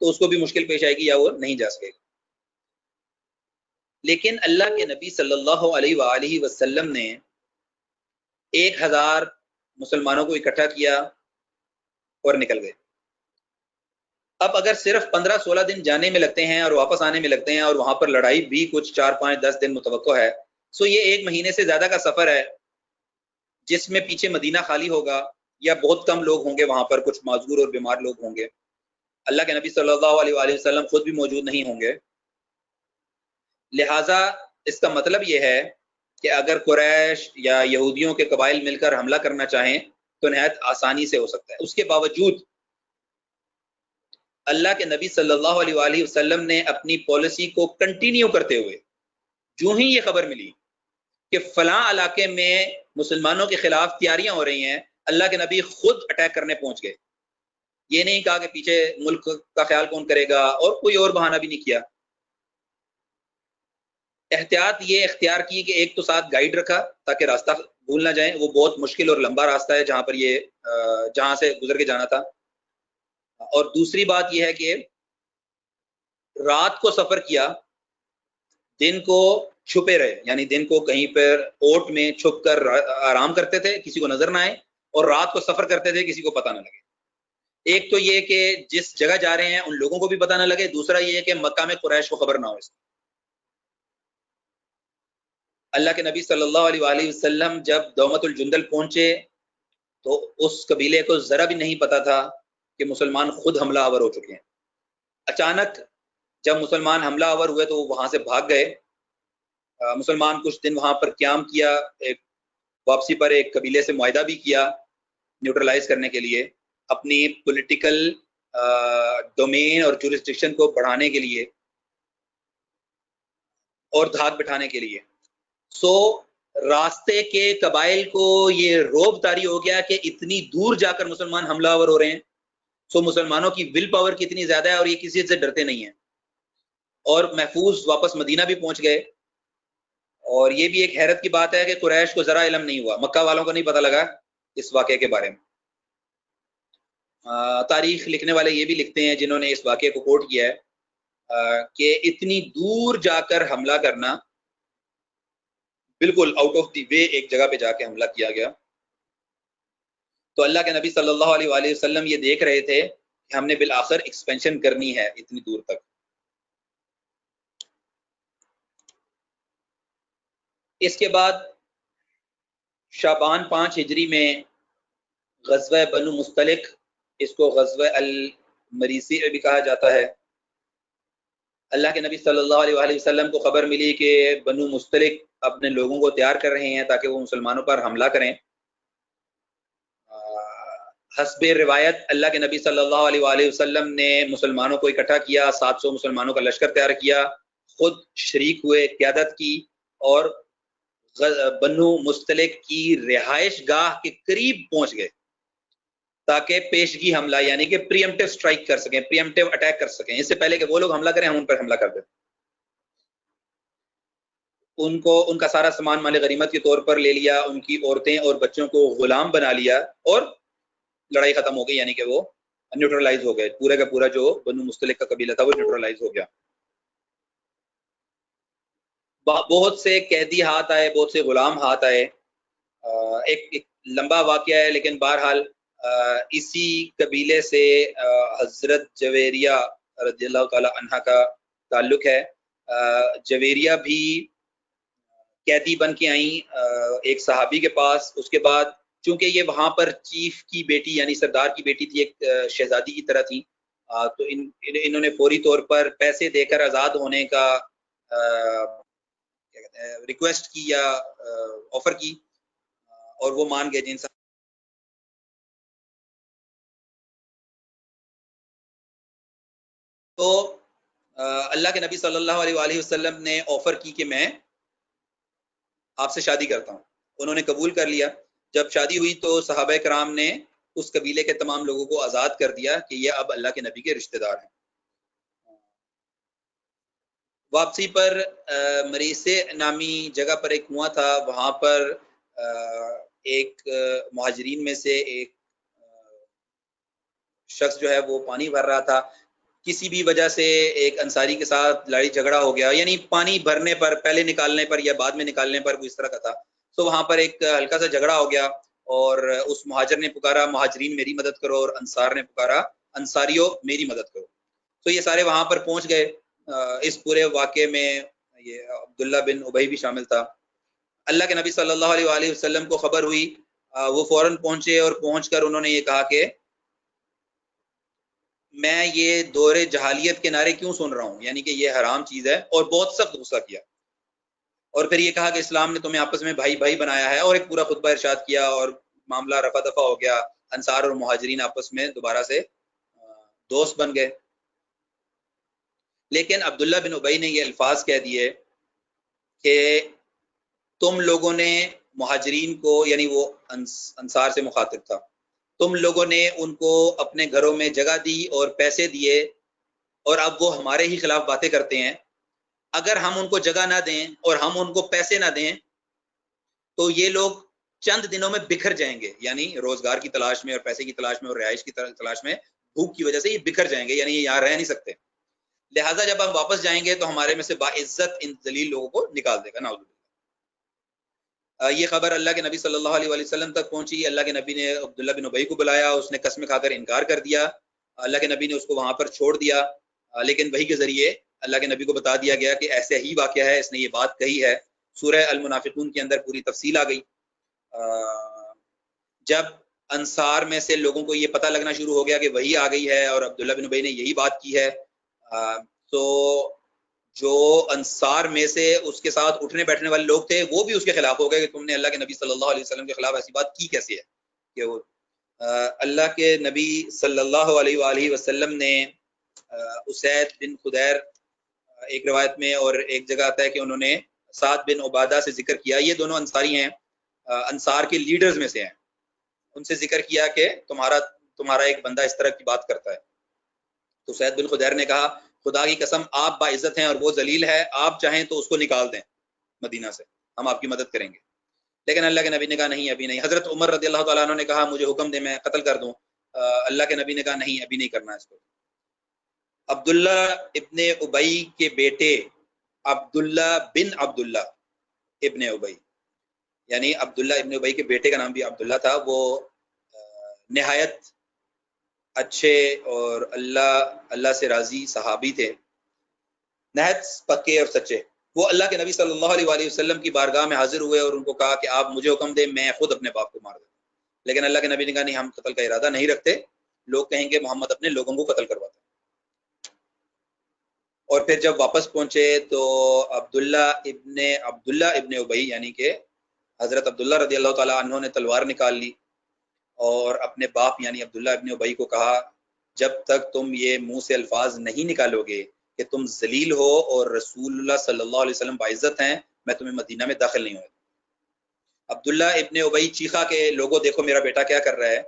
تو اس کو بھی مشکل پیش آئے گی یا وہ نہیں جا سکے گا۔ لیکن اللہ کے نبی صلی اللہ علیہ وآلہ وسلم نے 1000 مسلمانوں کو اکٹھا کیا اور نکل گئے۔ اب اگر صرف 15-16 دن جانے میں لگتے ہیں اور واپس آنے میں لگتے ہیں، اور وہاں پر لڑائی بھی کچھ 4-5-10 دن متوقع ہے، سو یہ 1 مہینے سے زیادہ کا سفر ہے جس میں پیچھے مدینہ خالی ہوگا یا بہت کم لوگ ہوں گے، وہاں پر کچھ معذور اور بیمار لوگ ہوں گے، اللہ کے نبی صلی اللہ علیہ وآلہ وسلم خود بھی موجود نہیں ہوں گے۔ لہٰذا اس کا مطلب یہ ہے کہ اگر قریش یا یہودیوں کے قبائل مل کر حملہ کرنا چاہیں تو نہایت آسانی سے ہو سکتا ہے۔ اس کے باوجود اللہ کے نبی صلی اللہ علیہ وآلہ وسلم نے اپنی پالیسی کو کنٹینیو کرتے ہوئے، جو ہی یہ خبر ملی کہ فلاں علاقے میں مسلمانوں کے خلاف تیاریاں ہو رہی ہیں، اللہ کے نبی خود اٹیک کرنے پہنچ گئے۔ یہ نہیں کہا کہ پیچھے ملک کا خیال کون کرے گا، اور کوئی اور بہانہ بھی نہیں کیا۔ احتیاط یہ اختیار کی کہ ایک تو ساتھ گائیڈ رکھا تاکہ راستہ بھول نہ جائیں، وہ بہت مشکل اور لمبا راستہ ہے جہاں سے گزر کے جانا تھا۔ اور دوسری بات یہ ہے کہ رات کو سفر کیا، دن کو چھپے رہے، یعنی دن کو کہیں پر اوٹ میں چھپ کر آرام کرتے تھے، کسی کو نظر نہ آئے، اور رات کو سفر کرتے تھے، کسی کو پتہ نہ لگے۔ ایک تو یہ کہ جس جگہ جا رہے ہیں ان لوگوں کو بھی پتہ نہ لگے، دوسرا یہ کہ مکہ میں قریش کو خبر نہ ہو اس کی۔ اللہ کے نبی صلی اللہ علیہ وآلہ وسلم جب دومت الجندل پہنچے تو اس قبیلے کو ذرا بھی نہیں پتا تھا کہ مسلمان خود حملہ آور ہو چکے ہیں۔ اچانک جب مسلمان حملہ آور ہوئے تو وہ وہاں سے بھاگ گئے۔ مسلمان کچھ دن وہاں پر قیام کیا، ایک واپسی پر ایک قبیلے سے معاہدہ بھی کیا نیوٹرلائز کرنے کے لیے، اپنی پولیٹیکل ڈومین اور جورسڈکشن کو بڑھانے کے لیے اور دھاک بٹھانے کے لیے۔ راستے کے قبائل کو یہ روب طاری ہو گیا کہ اتنی دور جا کر مسلمان حملہ آور ہو رہے ہیں، مسلمانوں کی ول پاور کتنی زیادہ ہے اور یہ کسی سے ڈرتے نہیں ہیں، اور محفوظ واپس مدینہ بھی پہنچ گئے۔ اور یہ بھی ایک حیرت کی بات ہے کہ قریش کو ذرا علم نہیں ہوا، مکہ والوں کو نہیں پتہ لگا اس واقعے کے بارے میں۔ تاریخ لکھنے والے یہ بھی لکھتے ہیں جنہوں نے اس واقعے کو کوٹ کیا ہے کہ اتنی دور جا کر حملہ کرنا، بالکل آؤٹ آف دی وے ایک جگہ پہ جا کے حملہ کیا گیا۔ تو اللہ کے نبی صلی اللہ علیہ وآلہ وسلم یہ دیکھ رہے تھے کہ ہم نے بالآخر ایکسپینشن کرنی ہے اتنی دور تک۔ اس کے بعد شعبان 5 ہجری میں غزوہ بنو مستلق، اس کو غزوہ المریسی بھی کہا جاتا ہے، اللہ کے نبی صلی اللہ علیہ وآلہ وسلم کو خبر ملی کہ بنو مستلق اپنے لوگوں کو تیار کر رہے ہیں تاکہ وہ مسلمانوں پر حملہ کریں۔ حسب روایت اللہ کے نبی صلی اللہ علیہ وآلہ وسلم نے مسلمانوں کو اکٹھا کیا، 700 مسلمانوں کا لشکر تیار کیا، خود شریک ہوئے، قیادت کی، اور بنو مستلق کی رہائش گاہ کے قریب پہنچ گئے تاکہ پیشگی حملہ یعنی کہ پریمپٹیو سٹرائک کر سکیں، پریمپٹیو اٹیک کر سکیں، اس سے پہلے کہ وہ لوگ حملہ کریں ہم ان پر حملہ کر دیں۔ ان کا سارا سامان مال غنیمت کے طور پر لے لیا، ان کی عورتیں اور بچوں کو غلام بنا لیا، اور لڑائی ختم ہو گئی، یعنی کہ وہ نیوٹرلائز ہو گئے، پورے کا پورا جو بنو مستلق کا قبیلہ تھا وہ نیوٹرلائز ہو گیا۔ بہت سے قیدی ہاتھ آئے، بہت سے غلام ہاتھ آئے۔ ایک لمبا واقعہ ہے، لیکن بہرحال اسی قبیلے سے حضرت جویریہ رضی اللہ تعالی عنہ کا تعلق ہے۔ جویریہ بھی قیدی بن کے آئیں ایک صحابی کے پاس۔ اس کے بعد چونکہ یہ وہاں پر چیف کی بیٹی یعنی سردار کی بیٹی تھی، ایک شہزادی کی طرح تھی، تو انہوں نے فوری طور پر پیسے دے کر آزاد ہونے کا ریکویسٹ کی یا آفر کی، اور وہ مان گئے جن سے۔ تو اللہ کے نبی صلی اللہ علیہ وآلہ وسلم نے آفر کی کہ میں آپ سے شادی کرتا ہوں، انہوں نے قبول کر لیا۔ جب شادی ہوئی تو صحابہ کرام نے اس قبیلے کے تمام لوگوں کو آزاد کر دیا کہ یہ اب اللہ کے نبی کے رشتہ دار ہیں۔ واپسی پر مریسے نامی جگہ پر ایک کنواں تھا، وہاں پر ایک مہاجرین میں سے ایک شخص جو ہے وہ پانی بھر رہا تھا، کسی بھی وجہ سے ایک انصاری کے ساتھ لڑائی جھگڑا ہو گیا، یعنی پانی بھرنے پر، پہلے نکالنے پر یا بعد میں نکالنے پر، وہ اس طرح کا تھا۔ تو وہاں پر ایک ہلکا سا جھگڑا ہو گیا، اور اس مہاجر نے پکارا مہاجرین میری مدد کرو، اور انصار نے پکارا انصاریوں میری مدد کرو۔ تو یہ سارے وہاں پر پہنچ گئے۔ اس پورے واقعے میں یہ عبداللہ بن ابی بھی شامل تھا۔ اللہ کے نبی صلی اللہ علیہ وآلہ وسلم کو خبر ہوئی، وہ فوراً پہنچے، اور پہنچ کر انہوں نے یہ کہا کہ میں یہ دور جہالیت کے نعرے کیوں سن رہا ہوں، یعنی کہ یہ حرام چیز ہے، اور بہت سخت غصہ کیا۔ اور پھر یہ کہا کہ اسلام نے تمہیں آپس میں بھائی بھائی بنایا ہے، اور ایک پورا خطبہ ارشاد کیا، اور معاملہ رفع دفع ہو گیا، انصار اور مہاجرین آپس میں دوبارہ سے دوست بن گئے۔ لیکن عبداللہ بن ابی نے یہ الفاظ کہہ دیے کہ تم لوگوں نے مہاجرین کو، یعنی وہ انصار سے مخاطب تھا، تم لوگوں نے ان کو اپنے گھروں میں جگہ دی اور پیسے دیے، اور اب وہ ہمارے ہی خلاف باتیں کرتے ہیں۔ اگر ہم ان کو جگہ نہ دیں اور ہم ان کو پیسے نہ دیں تو یہ لوگ چند دنوں میں بکھر جائیں گے، یعنی روزگار کی تلاش میں اور پیسے کی تلاش میں اور رہائش کی تلاش میں، بھوک کی وجہ سے یہ بکھر جائیں گے، یعنی یہ یہاں رہ نہیں سکتے۔ لہٰذا جب ہم واپس جائیں گے تو ہمارے میں سے باعزت ان ذلیل لوگوں کو نکال دے گا، نعوذ باللہ۔ یہ خبر اللہ کے نبی صلی اللہ علیہ وآلہ وسلم تک پہنچی۔ اللہ کے نبی نے عبداللہ بن ابی کو بلایا، اس نے قسم کھا کر انکار کر دیا۔ اللہ کے نبی نے اس کو وہاں پر چھوڑ دیا، لیکن وحی کے ذریعے اللہ کے نبی کو بتا دیا گیا کہ ایسا ہی واقعہ ہے، اس نے یہ بات کہی ہے۔ سورہ المنافقون کے اندر پوری تفصیل آ گئی۔ جب انصار میں سے لوگوں کو یہ پتہ لگنا شروع ہو گیا کہ وحی آ گئی ہے اور عبداللہ بن ابی نے یہی بات کی ہے، تو جو انصار میں سے اس کے ساتھ اٹھنے بیٹھنے والے لوگ تھے وہ بھی اس کے خلاف ہو گئے کہ تم نے اللہ کے نبی صلی اللہ علیہ وسلم کے خلاف ایسی بات کی کیسے ہے کہ وہ اللہ کے نبی صلی اللہ علیہ وآلہ وسلم نے اسید بن خدیر ایک روایت میں اور ایک جگہ آتا ہے کہ انہوں نے سعد بن عبادہ سے ذکر کیا، یہ دونوں انصاری ہیں، انصار کے لیڈرز میں سے ہیں، ان سے ذکر کیا کہ تمہارا ایک بندہ اس طرح کی بات کرتا ہے۔ تو سعد بن خدیر نے کہا خدا کی قسم آپ باعزت ہیں اور وہ ذلیل ہے، آپ چاہیں تو اس کو نکال دیں مدینہ سے، ہم آپ کی مدد کریں گے۔ لیکن اللہ کے نبی نے کہا نہیں ابھی نہیں۔ حضرت عمر رضی اللہ تعالیٰ عنہ نے کہا مجھے حکم دے میں قتل کر دوں، اللہ کے نبی نے کہا نہیں ابھی نہیں کرنا اس کو۔ عبداللہ ابن ابی کے بیٹے عبداللہ بن عبداللہ ابن ابی، یعنی عبداللہ ابن ابی کے بیٹے کا نام بھی عبداللہ تھا، وہ نہایت اچھے اور اللہ سے راضی صحابی تھے، نہایت پکے اور سچے۔ وہ اللہ کے نبی صلی اللہ علیہ وآلہ وسلم کی بارگاہ میں حاضر ہوئے اور ان کو کہا کہ آپ مجھے حکم دیں میں خود اپنے باپ کو مار دوں، لیکن اللہ کے نبی نے کہا نہیں ہم قتل کا ارادہ نہیں رکھتے، لوگ کہیں گے محمد اپنے لوگوں کو قتل کرواتا ہے۔ اور پھر جب واپس پہنچے تو عبداللہ ابن ابی یعنی کہ حضرت عبداللہ رضی اللہ تعالیٰ عنہ نے تلوار نکال لی اور اپنے باپ یعنی عبداللہ ابن ابی کو کہا جب تک تم یہ منہ سے الفاظ نہیں نکالو گے کہ تم ذلیل ہو اور رسول اللہ صلی اللہ علیہ وسلم باعزت ہیں، میں تمہیں مدینہ میں داخل نہیں ہوگا۔ عبداللہ ابن ابی چیخا کہ لوگوں دیکھو میرا بیٹا کیا کر رہا ہے،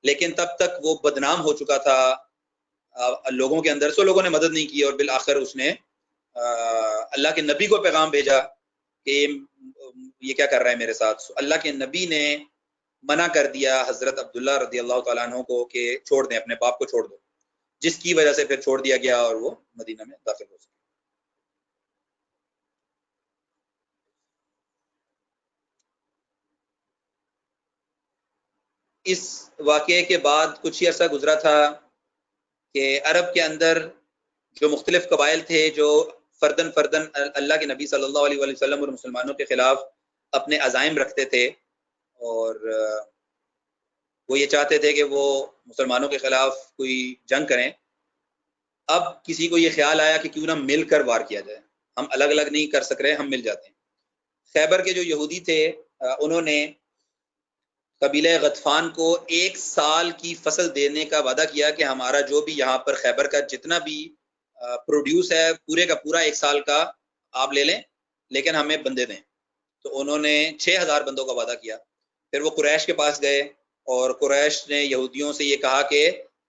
لیکن تب تک وہ بدنام ہو چکا تھا لوگوں کے اندر، سو لوگوں نے مدد نہیں کی اور بالآخر اس نے اللہ کے نبی کو پیغام بھیجا کہ یہ کیا کر رہا ہے میرے ساتھ۔ اللہ کے نبی نے منع کر دیا حضرت عبداللہ رضی اللہ تعالیٰ عنہ کو کہ چھوڑ دیں اپنے باپ کو چھوڑ دو، جس کی وجہ سے پھر چھوڑ دیا گیا اور وہ مدینہ میں داخل ہو سکے۔ اس واقعے کے بعد کچھ ہی عرصہ گزرا تھا کہ عرب کے اندر جو مختلف قبائل تھے جو فردن اللہ کے نبی صلی اللہ علیہ وسلم اور مسلمانوں کے خلاف اپنے عزائم رکھتے تھے اور وہ یہ چاہتے تھے کہ وہ مسلمانوں کے خلاف کوئی جنگ کریں، اب کسی کو یہ خیال آیا کہ کیوں نہ مل کر وار کیا جائے، ہم الگ الگ نہیں کر سک رہے، ہم مل جاتے ہیں۔ خیبر کے جو یہودی تھے انہوں نے قبیلہ غطفان کو 1 سال کی فصل دینے کا وعدہ کیا کہ ہمارا جو بھی یہاں پر خیبر کا جتنا بھی پروڈیوس ہے پورے کا پورا 1 سال کا آپ لے لیں لیکن ہمیں بندے دیں۔ تو انہوں نے 6000 بندوں کا وعدہ کیا۔ پھر وہ قریش کے پاس گئے اور قریش نے یہودیوں سے یہ کہا کہ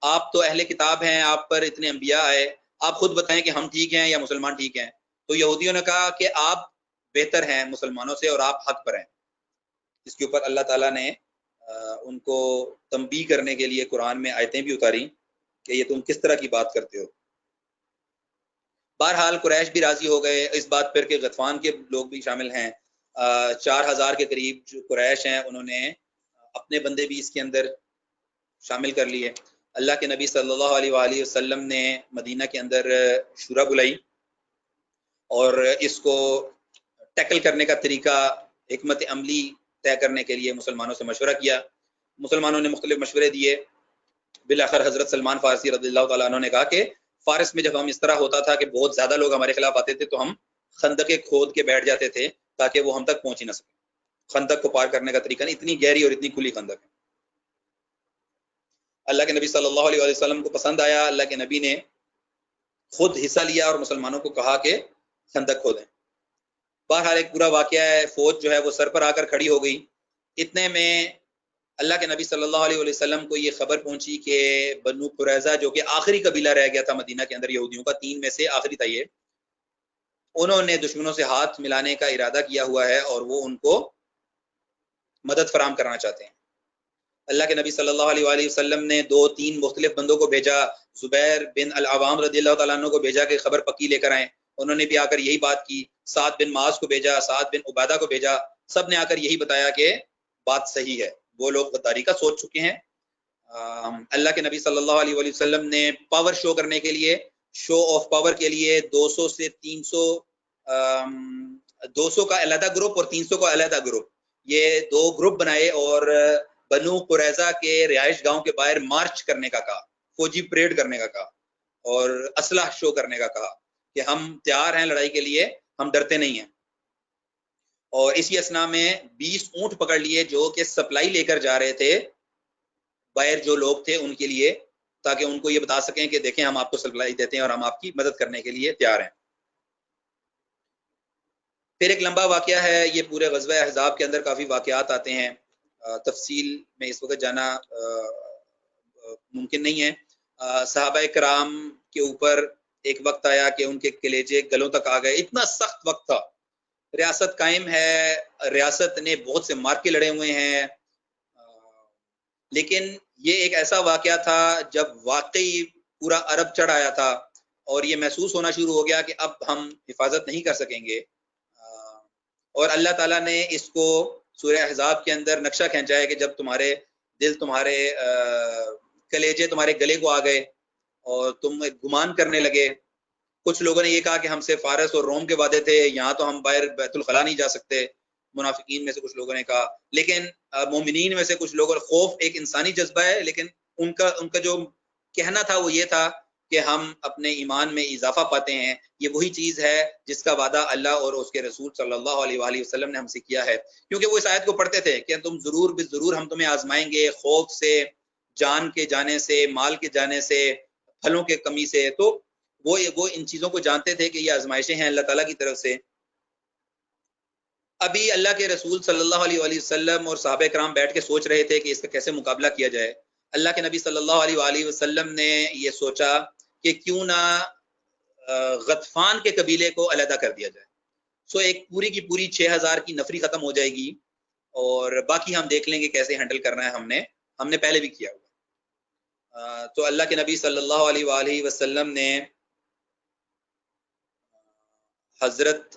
آپ تو اہل کتاب ہیں، آپ پر اتنے انبیاء آئے، آپ خود بتائیں کہ ہم ٹھیک ہیں یا مسلمان ٹھیک ہیں۔ تو یہودیوں نے کہا کہ آپ بہتر ہیں مسلمانوں سے اور آپ حق پر ہیں۔ اس کے اوپر اللہ تعالیٰ نے ان کو تنبیہ کرنے کے لیے قرآن میں آیتیں بھی اتاری کہ یہ تم کس طرح کی بات کرتے ہو۔ بہرحال قریش بھی راضی ہو گئے اس بات پر کہ غطفان کے لوگ بھی شامل ہیں، 4000 کے قریب جو قریش ہیں انہوں نے اپنے بندے بھی اس کے اندر شامل کر لیے۔ اللہ کے نبی صلی اللہ علیہ وآلہ وسلم نے مدینہ کے اندر شورا بلائی اور اس کو ٹیکل کرنے کا طریقہ حکمت عملی طے کرنے کے لیے مسلمانوں سے مشورہ کیا۔ مسلمانوں نے مختلف مشورے دیے، بالآخر حضرت سلمان فارسی رضی اللہ تعالیٰ عنہ نے کہا کہ فارس میں جب ہم اس طرح ہوتا تھا کہ بہت زیادہ لوگ ہمارے خلاف آتے تھے تو ہم خندقیں کھود کے بیٹھ جاتے تھے تاکہ وہ ہم تک پہنچ ہی نہ سکے۔ خندق کو پار کرنے کا طریقہ نہیں، اتنی گہری اور اتنی کھلی خندق ہے۔ اللہ کے نبی صلی اللہ علیہ وسلم کو پسند آیا، اللہ کے نبی نے خود حصہ لیا اور مسلمانوں کو کہا کہ خندق کھودیں۔ بہرحال ایک پورا واقعہ ہے، فوج جو ہے وہ سر پر آ کر کھڑی ہو گئی۔ اتنے میں اللہ کے نبی صلی اللہ علیہ وسلم کو یہ خبر پہنچی کہ بنو قریظہ جو کہ آخری قبیلہ رہ گیا تھا مدینہ کے اندر یہودیوں کا، 3 میں سے آخری تھا یہ، انہوں نے دشمنوں سے ہاتھ ملانے کا ارادہ کیا ہوا ہے اور وہ ان کو مدد فراہم کرنا چاہتے ہیں۔ اللہ کے نبی صلی اللہ علیہ وآلہ وسلم نے 2-3 مختلف بندوں کو بھیجا، زبیر بن العوام رضی اللہ تعالیٰ عنہ کو بھیجا کہ خبر پکی لے کر آئیں، انہوں نے بھی آ کر یہی بات کی، سعد بن معاذ کو بھیجا، سعد بن عبادہ کو بھیجا، سب نے آ کر یہی بتایا کہ بات صحیح ہے، وہ لوگ غداری کا سوچ چکے ہیں۔ اللہ کے نبی صلی اللہ علیہ وآلہ وسلم نے پاور شو کرنے کے لیے، شو آف پاور کے لیے 200 سے 300 200 کا علیحدہ گروپ اور 300 کا علیحدہ گروپ، یہ 2 گروپ بنائے اور بنو قریظہ کے رہائش گاؤں کے باہر مارچ کرنے کا کہا، فوجی پریڈ کرنے کا کہا اور اسلحہ شو کرنے کا کہا کہ ہم تیار ہیں لڑائی کے لیے، ہم ڈرتے نہیں ہیں۔ اور اسی اسنا میں 20 اونٹ پکڑ لیے جو کہ سپلائی لے کر جا رہے تھے باہر جو لوگ تھے ان کے لیے، تاکہ ان کو یہ بتا سکیں کہ دیکھیں ہم آپ کو سپلائی دیتے ہیں اور ہم آپ کی مدد کرنے کے لیے تیار ہیں۔ پھر ایک لمبا واقعہ ہے، یہ پورے غزوہ احزاب کے اندر کافی واقعات آتے ہیں، تفصیل میں اس وقت جانا ممکن نہیں ہے۔ صحابہ کرام کے اوپر ایک وقت آیا کہ ان کے کلیجے گلوں تک آ گئے، اتنا سخت وقت تھا، ریاست قائم ہے، ریاست نے بہت سے مارکے لڑے ہوئے ہیں، لیکن یہ ایک ایسا واقعہ تھا جب واقعی پورا عرب چڑھ آیا تھا اور یہ محسوس ہونا شروع ہو گیا کہ اب ہم حفاظت نہیں کر سکیں گے، اور اللہ تعالیٰ نے اس کو سورہ احزاب کے اندر نقشہ کھینچا ہے کہ جب تمہارے دل، تمہارے کلیجے تمہارے گلے کو آ گئے اور تم گمان کرنے لگے۔ کچھ لوگوں نے یہ کہا کہ ہم سے فارس اور روم کے وعدے تھے، یہاں تو ہم باہر بیت الخلاء نہیں جا سکتے، منافقین میں سے کچھ لوگوں نے کہا، لیکن مومنین میں سے کچھ لوگوں، خوف ایک انسانی جذبہ ہے، لیکن ان کا جو کہنا تھا وہ یہ تھا کہ ہم اپنے ایمان میں اضافہ پاتے ہیں، یہ وہی چیز ہے جس کا وعدہ اللہ اور اس کے رسول صلی اللہ علیہ وآلہ وسلم نے ہم سے کیا ہے، کیونکہ وہ اس آیت کو پڑھتے تھے کہ تم ضرور بالضرور ہم تمہیں آزمائیں گے، خوف سے، جان کے جانے سے، مال کے جانے سے، پھلوں کے کمی سے، تو وہ ان چیزوں کو جانتے تھے کہ یہ آزمائشیں ہیں اللہ تعالیٰ کی طرف سے۔ ابھی اللہ کے رسول صلی اللہ علیہ وآلہ وسلم اور صحابہ کرام بیٹھ کے سوچ رہے تھے کہ اس کا کیسے مقابلہ کیا جائے۔ اللہ کے نبی صلی اللہ علیہ وآلہ وسلم نے یہ سوچا کہ کیوں نہ غطفان کے قبیلے کو علیحدہ کر دیا جائے، سو ایک پوری کی پوری 6000 کی نفری ختم ہو جائے گی اور باقی ہم دیکھ لیں گے کیسے ہینڈل کرنا ہے، ہم نے پہلے بھی کیا ہوا۔ تو اللہ کے نبی صلی اللہ علیہ وآلہ وسلم نے حضرت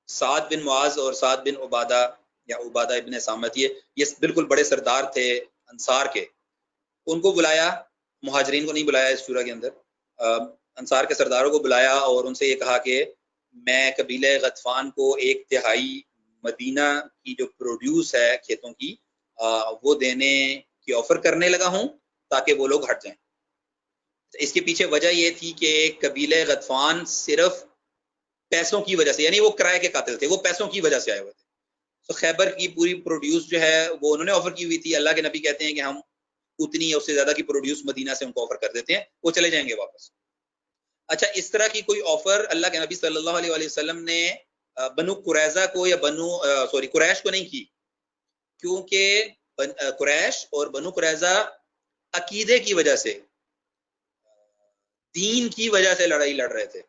سعد بن معاذ اور سعد بن عبادہ یا عبادہ ابن سامت، یہ بالکل بڑے سردار تھے انصار کے، ان کو بلایا، مہاجرین کو نہیں بلایا اس شورا کے اندر، انصار کے سرداروں کو بلایا اور ان سے یہ کہا کہ میں قبیلہ غطفان کو 1/3 مدینہ کی جو پروڈیوس ہے کھیتوں کی وہ دینے کی آفر کرنے لگا ہوں تاکہ وہ لوگ ہٹ جائیں۔ اس کے پیچھے وجہ یہ تھی کہ قبیلہ غطفان صرف پیسوں کی وجہ سے، یعنی وہ کرائے کے قاتل تھے، وہ پیسوں کی وجہ سے آئے ہوئے تھے، تو خیبر کی پوری پروڈیوس جو ہے وہ انہوں نے آفر کی ہوئی تھی، اللہ کے نبی کہتے ہیں کہ ہم اتنی یا اس سے زیادہ کی پروڈیوس مدینہ سے ان کو آفر کر دیتے ہیں، وہ چلے جائیں گے واپس۔ اچھا، اس طرح کی کوئی آفر اللہ کے نبی صلی اللہ علیہ وآلہ وسلم نے بنو قریظہ کو یا قریش کو نہیں کی، کیونکہ قریش اور بنو قریظہ عقیدے کی وجہ سے، دین کی وجہ سے لڑائی لڑ رہے تھے،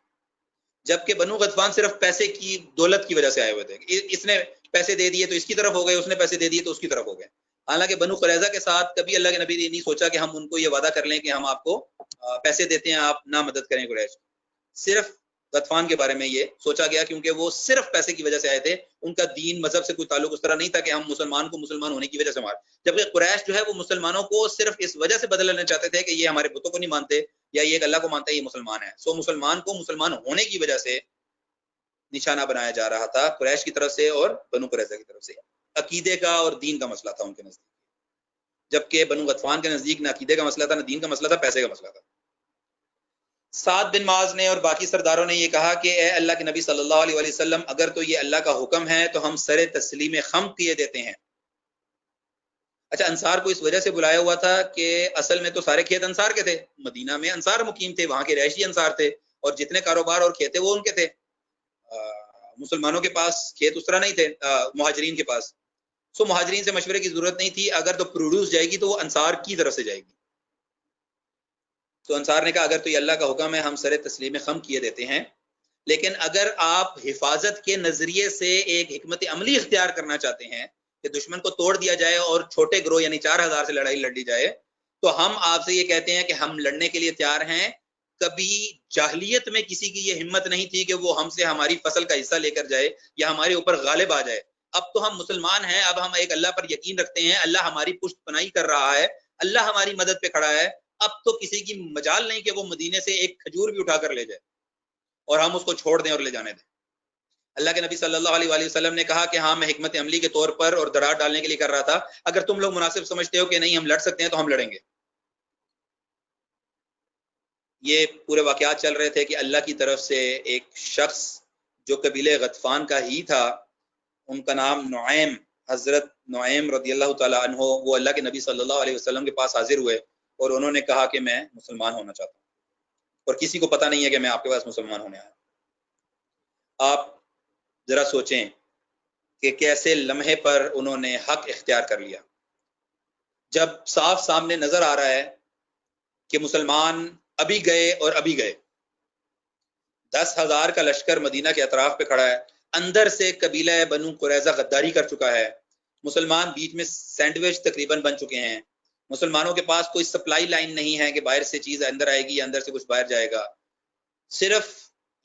جبکہ بنو غطفان صرف پیسے کی، دولت کی وجہ سے آئے ہوئے تھے، اس نے پیسے دے دیے تو اس کی طرف ہو گئے، اس نے پیسے دے دیے تو اس کی طرف ہو گئے۔ حالانکہ بنو قریظہ کے ساتھ کبھی اللہ کے نبی نے نہیں سوچا کہ ہم ان کو یہ وعدہ کر لیں کہ ہم آپ کو پیسے دیتے ہیں، آپ نہ مدد کریں قریش، صرف غطفان کے بارے میں یہ سوچا گیا کیونکہ وہ صرف پیسے کی وجہ سے آئے تھے، ان کا دین مذہب سے کوئی تعلق اس طرح نہیں تھا کہ ہم مسلمان کو مسلمان ہونے کی وجہ سے مار، جبکہ قریش جو ہے وہ مسلمانوں کو صرف اس وجہ سے بدل لینا چاہتے تھے کہ یہ ہمارے بتوں کو نہیں مانتے یا یہ ایک اللہ کو مانتا ہے، یہ مسلمان ہے، سو مسلمان کو مسلمان ہونے کی وجہ سے نشانہ بنایا جا رہا تھا قریش کی طرف سے اور بنو قریظہ کی طرف سے، عقیدے کا اور دین کا مسئلہ تھا ان کے نزدیک، جبکہ بنو غطفان کے نزدیک نہ عقیدے کا مسئلہ تھا، نہ دین کا مسئلہ تھا، پیسے کا مسئلہ تھا۔ سعد بن معاذ نے اور باقی سرداروں نے یہ کہا کہ اے اللہ کے نبی صلی اللہ علیہ وآلہ وسلم، اگر تو یہ اللہ کا حکم ہے تو ہم سر تسلیم خم کیے دیتے ہیں۔ اچھا، انصار کو اس وجہ سے بلایا ہوا تھا کہ اصل میں تو سارے کھیت انصار کے تھے، مدینہ میں انصار مقیم تھے، وہاں کے رہائشی انصار تھے، اور جتنے کاروبار اور کھیت وہ ان کے تھے، مسلمانوں کے پاس کھیت اس طرح نہیں تھے، مہاجرین کے پاس، سو مہاجرین سے مشورے کی ضرورت نہیں تھی، اگر تو پروڈیوس جائے گی تو وہ انصار کی طرف سے جائے گی۔ تو انصار نے کہا اگر تو یہ اللہ کا حکم ہے ہم سر تسلیم خم کیے دیتے ہیں، لیکن اگر آپ حفاظت کے نظریے سے ایک حکمت عملی اختیار کرنا چاہتے ہیں کہ کہ دشمن کو توڑ دیا جائے اور چھوٹے گروہ یعنی 4000 سے لڑائی لڑ لی جائے، تو ہم آپ سے یہ کہتے ہیں کہ ہم لڑنے کے لیے تیار ہیں۔ کبھی جاہلیت میں کسی کی یہ ہمت نہیں تھی کہ وہ ہم سے ہماری فصل کا حصہ لے کر جائے یا ہمارے اوپر غالب آ جائے۔ اب تو ہم مسلمان ہیں، اب ہم ایک اللہ پر یقین رکھتے ہیں، اللہ ہماری پشت پناہی کر رہا ہے، اللہ ہماری مدد پہ کھڑا ہے، اب تو کسی کی مجال نہیں کہ وہ مدینے سے ایک کھجور بھی اٹھا کر لے جائے اور ہم اس کو چھوڑ دیں اور لے جانے دیں۔ اللہ کے نبی صلی اللہ علیہ وآلہ وسلم نے کہا کہ ہاں میں حکمت عملی کے طور پر اور درار ڈالنے کے لیے کر رہا تھا، اگر تم لوگ مناسب سمجھتے ہو کہ نہیں ہم لڑ سکتے ہیں تو ہم لڑیں گے۔ یہ پورے واقعات چل رہے تھے کہ اللہ کی طرف سے ایک شخص جو قبیلے غطفان کا ہی تھا، ان کا نام نعیم، حضرت نعیم رضی اللہ تعالیٰ عنہ، وہ اللہ کے نبی صلی اللہ علیہ وسلم کے پاس حاضر ہوئے اور انہوں نے کہا کہ میں مسلمان ہونا چاہتا ہوں اور کسی کو پتہ نہیں ہے کہ میں آپ کے پاس مسلمان ہونے آیا۔ آپ ذرا سوچیں کہ کیسے لمحے پر انہوں نے حق اختیار کر لیا، جب صاف سامنے نظر آ رہا ہے کہ مسلمان ابھی گئے اور ابھی گئے، 10,000 کا لشکر مدینہ کے اطراف پہ کھڑا ہے، اندر سے قبیلہ بنو قریظہ غداری کر چکا ہے، مسلمان بیچ میں سینڈوچ تقریباً بن چکے ہیں، مسلمانوں کے پاس کوئی سپلائی لائن نہیں ہے کہ باہر سے چیز اندر آئے گی یا اندر سے کچھ باہر جائے گا، صرف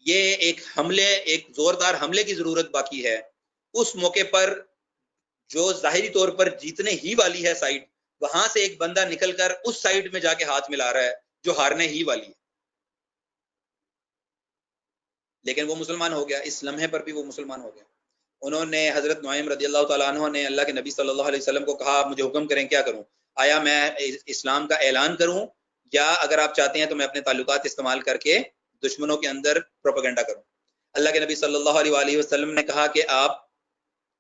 یہ ایک حملے، ایک زوردار حملے کی ضرورت باقی ہے۔ اس موقع پر جو ظاہری طور پر جیتنے ہی والی ہے سائیڈ، وہاں سے ایک بندہ نکل کر اس سائیڈ میں جا کے ہاتھ ملا رہا ہے جو ہارنے ہی والی ہے، لیکن وہ مسلمان ہو گیا، اس لمحے پر بھی وہ مسلمان ہو گیا۔ انہوں نے حضرت نعیم رضی اللہ تعالیٰ عنہ نے اللہ کے نبی صلی اللہ علیہ وسلم کو کہا مجھے حکم کریں کیا کروں، آیا میں اسلام کا اعلان کروں یا اگر آپ چاہتے ہیں تو میں اپنے تعلقات استعمال کر کے دشمنوں کے اندر پروپیگنڈا کروں۔ اللہ کے نبی صلی اللہ علیہ وآلہ وسلم نے کہا کہ آپ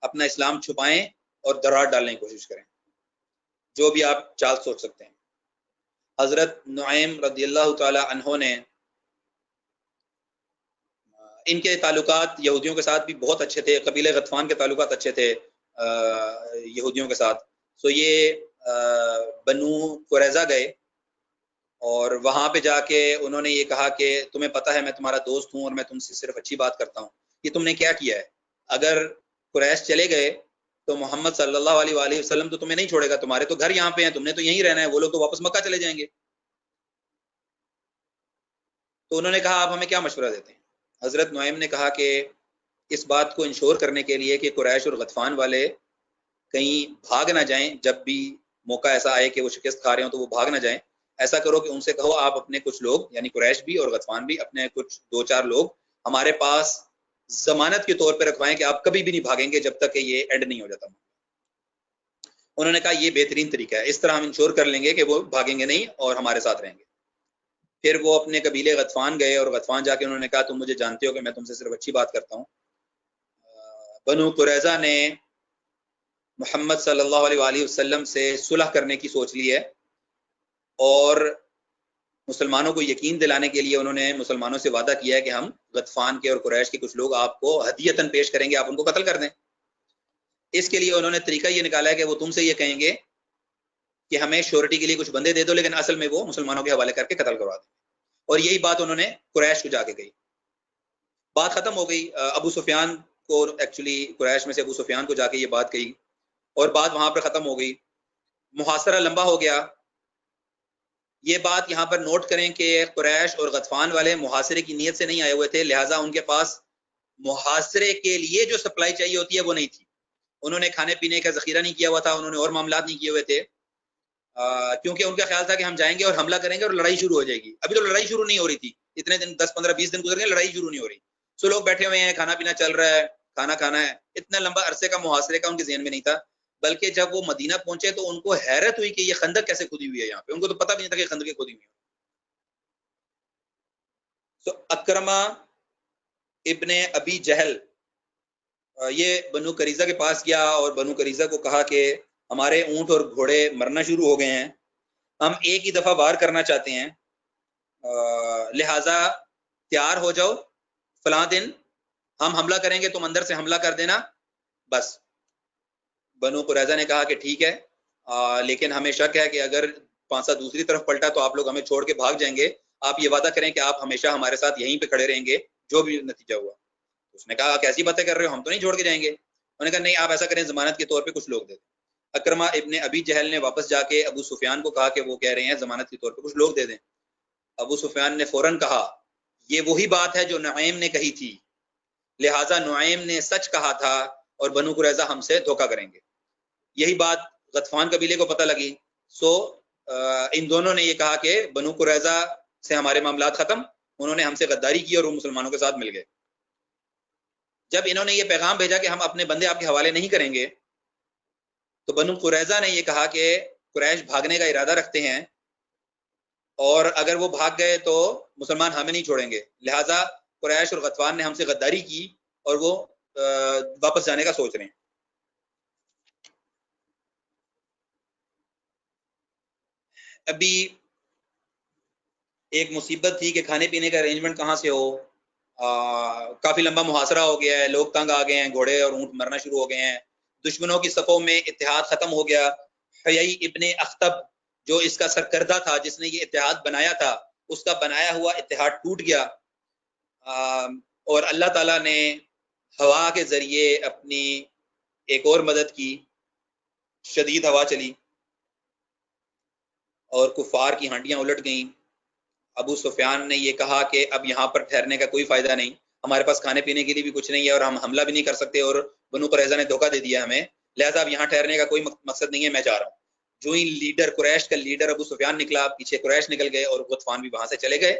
اپنا اسلام چھپائیں اور درار ڈالنے کی کوشش کریں، جو بھی آپ چال سوچ سکتے ہیں۔ حضرت نعیم رضی اللہ تعالی عنہ نے، ان کے تعلقات یہودیوں کے ساتھ بھی بہت اچھے تھے، قبیلہ غطفان کے تعلقات اچھے تھے یہودیوں کے ساتھ، تو یہ بنو قریظہ گئے اور وہاں پہ جا کے انہوں نے یہ کہا کہ تمہیں پتہ ہے میں تمہارا دوست ہوں اور میں تم سے صرف اچھی بات کرتا ہوں، یہ تم نے کیا کیا ہے؟ اگر قریش چلے گئے تو محمد صلی اللہ علیہ وآلہ وسلم تو تمہیں نہیں چھوڑے گا، تمہارے تو گھر یہاں پہ ہیں، تم نے تو یہیں رہنا ہے، وہ لوگ تو واپس مکہ چلے جائیں گے۔ تو انہوں نے کہا آپ ہمیں کیا مشورہ دیتے ہیں؟ حضرت نعیم نے کہا کہ اس بات کو انشور کرنے کے لیے کہ قریش اور غطفان والے کہیں بھاگ نہ جائیں، جب بھی موقع ایسا آئے کہ وہ شکست کھا رہے ہوں تو وہ بھاگ نہ جائیں، ایسا کرو کہ ان سے کہو آپ اپنے کچھ لوگ یعنی قریش بھی اور غطفان بھی اپنے کچھ 2-4 لوگ ہمارے پاس ضمانت کے طور پہ رکھوائیں کہ آپ کبھی بھی نہیں بھاگیں گے جب تک کہ یہ اینڈ نہیں ہو جاتا۔ انہوں نے کہا یہ بہترین طریقہ ہے، اس طرح ہم انشور کر لیں گے کہ وہ بھاگیں گے نہیں اور ہمارے ساتھ رہیں گے۔ پھر وہ اپنے قبیلے غطفان گئے اور غطفان جا کے انہوں نے کہا تم مجھے جانتے ہو کہ میں تم سے صرف اچھی بات کرتا ہوں۔ بنو قریظہ نے محمد صلی اللہ علیہ وآلہ وسلم سے صلح کرنے کی سوچ لی ہے اور مسلمانوں کو یقین دلانے کے لیے انہوں نے مسلمانوں سے وعدہ کیا ہے کہ ہم غطفان کے اور قریش کے کچھ لوگ آپ کو ہدیتاً پیش کریں گے، آپ ان کو قتل کر دیں۔ اس کے لیے انہوں نے طریقہ یہ نکالا ہے کہ وہ تم سے یہ کہیں گے کہ ہمیں شورٹی کے لیے کچھ بندے دے دو، لیکن اصل میں وہ مسلمانوں کے حوالے کر کے قتل کروا دیں، اور یہی بات انہوں نے قریش کو جا کے کہی۔ بات ختم ہو گئی، ابو سفیان کو ایکچولی قریش میں سے ابو سفیان کو جا کے یہ بات کہی اور بات وہاں پر ختم ہو گئی، محاصرہ لمبا ہو گیا۔ یہ بات یہاں پر نوٹ کریں کہ قریش اور غطفان والے محاصرے کی نیت سے نہیں آئے ہوئے تھے، لہٰذا ان کے پاس محاصرے کے لیے جو سپلائی چاہیے ہوتی ہے وہ نہیں تھی، انہوں نے کھانے پینے کا ذخیرہ نہیں کیا ہوا تھا، انہوں نے اور معاملات نہیں کیے ہوئے تھے، کیونکہ ان کا خیال تھا کہ ہم جائیں گے اور حملہ کریں گے اور لڑائی شروع ہو جائے گی۔ ابھی تو لڑائی شروع نہیں ہو رہی تھی، اتنے دن 10-15-20 دن گزر گئے، لڑائی شروع نہیں ہو رہی، سو لوگ بیٹھے ہوئے ہیں، کھانا پینا چل رہا ہے، کھانا کھانا ہے۔ اتنا لمبا عرصے کا محاصرے کا ان کے ذہن میں نہیں تھا، بلکہ جب وہ مدینہ پہنچے تو ان کو حیرت ہوئی کہ یہ خندق کیسے کھودی ہوئی ہے یہاں پہ، ان کو تو پتہ بھی نہیں تھا کہ خندقیں کھودی ہوئی ہیں۔ تو اکرمہ ابن ابی جہل یہ بنو قریظہ کے پاس گیا اور بنو قریظہ کو کہا کہ ہمارے اونٹ اور گھوڑے مرنا شروع ہو گئے ہیں، ہم ایک ہی دفعہ وار کرنا چاہتے ہیں، لہٰذا تیار ہو جاؤ، فلاں دن ہم حملہ کریں گے، تم اندر سے حملہ کر دینا بس۔ بنو قریظہ نے کہا کہ ٹھیک ہے، لیکن ہمیں شک ہے کہ اگر پانسا دوسری طرف پلٹا تو آپ لوگ ہمیں چھوڑ کے بھاگ جائیں گے، آپ یہ وعدہ کریں کہ آپ ہمیشہ ہمارے ساتھ یہیں پہ کھڑے رہیں گے جو بھی نتیجہ ہوا۔ اس نے کہا کیسی باتیں کر رہے ہو، ہم تو نہیں چھوڑ کے جائیں گے۔ انہوں نے کہا نہیں آپ ایسا کریں ضمانت کے طور پہ کچھ لوگ دے دیں. اکرمہ ابن ابی جہل نے واپس جا کے ابو سفیان کو کہا کہ وہ کہہ رہے ہیں ضمانت کے طور پہ کچھ لوگ دے دیں. ابو سفیان نے فوراً کہا یہ وہی بات ہے جو نعیم نے کہی تھی، لہٰذا نعیم نے سچ کہا تھا اور بنو قریظہ ہم سے دھوکہ کریں گے. یہی بات غطفان قبیلے کو پتہ لگی، سو ان دونوں نے یہ کہا کہ بنو قریظہ سے ہمارے معاملات ختم، انہوں نے ہم سے غداری کی اور وہ مسلمانوں کے ساتھ مل گئے. جب انہوں نے یہ پیغام بھیجا کہ ہم اپنے بندے آپ کے حوالے نہیں کریں گے، تو بنو قریظہ نے یہ کہا کہ قریش بھاگنے کا ارادہ رکھتے ہیں اور اگر وہ بھاگ گئے تو مسلمان ہمیں نہیں چھوڑیں گے، لہٰذا قریش اور غطفان نے ہم سے غداری کی اور وہ واپس جانے کا سوچ رہے ہیں. ابھی ایک مصیبت تھی کہ کھانے پینے کا ارینجمنٹ کہاں سے ہو. کافی لمبا محاصرہ ہو گیا ہے، لوگ تنگ آ گئے ہیں، گھوڑے اور اونٹ مرنا شروع ہو گئے ہیں، دشمنوں کی صفوں میں اتحاد ختم ہو گیا. حیی ابن اخطب جو اس کا سرکردہ تھا، جس نے یہ اتحاد بنایا تھا، اس کا بنایا ہوا اتحاد ٹوٹ گیا. اور اللہ تعالیٰ نے ہوا کے ذریعے اپنی ایک اور مدد کی، شدید ہوا چلی اور کفار کی ہانڈیاں الٹ گئیں. ابو سفیان نے یہ کہا کہ اب یہاں پر ٹھہرنے کا کوئی فائدہ نہیں، ہمارے پاس کھانے پینے کے لیے بھی کچھ نہیں ہے اور ہم حملہ بھی نہیں کر سکتے اور بنو قریظہ نے دھوکہ دے دیا ہمیں، لہذا اب یہاں ٹھہرنے کا کوئی مقصد نہیں ہے، میں جا رہا ہوں. جو ہی لیڈر قریش کا لیڈر ابو سفیان نکلا، پیچھے قریش نکل گئے اور غطفان بھی وہاں سے چلے گئے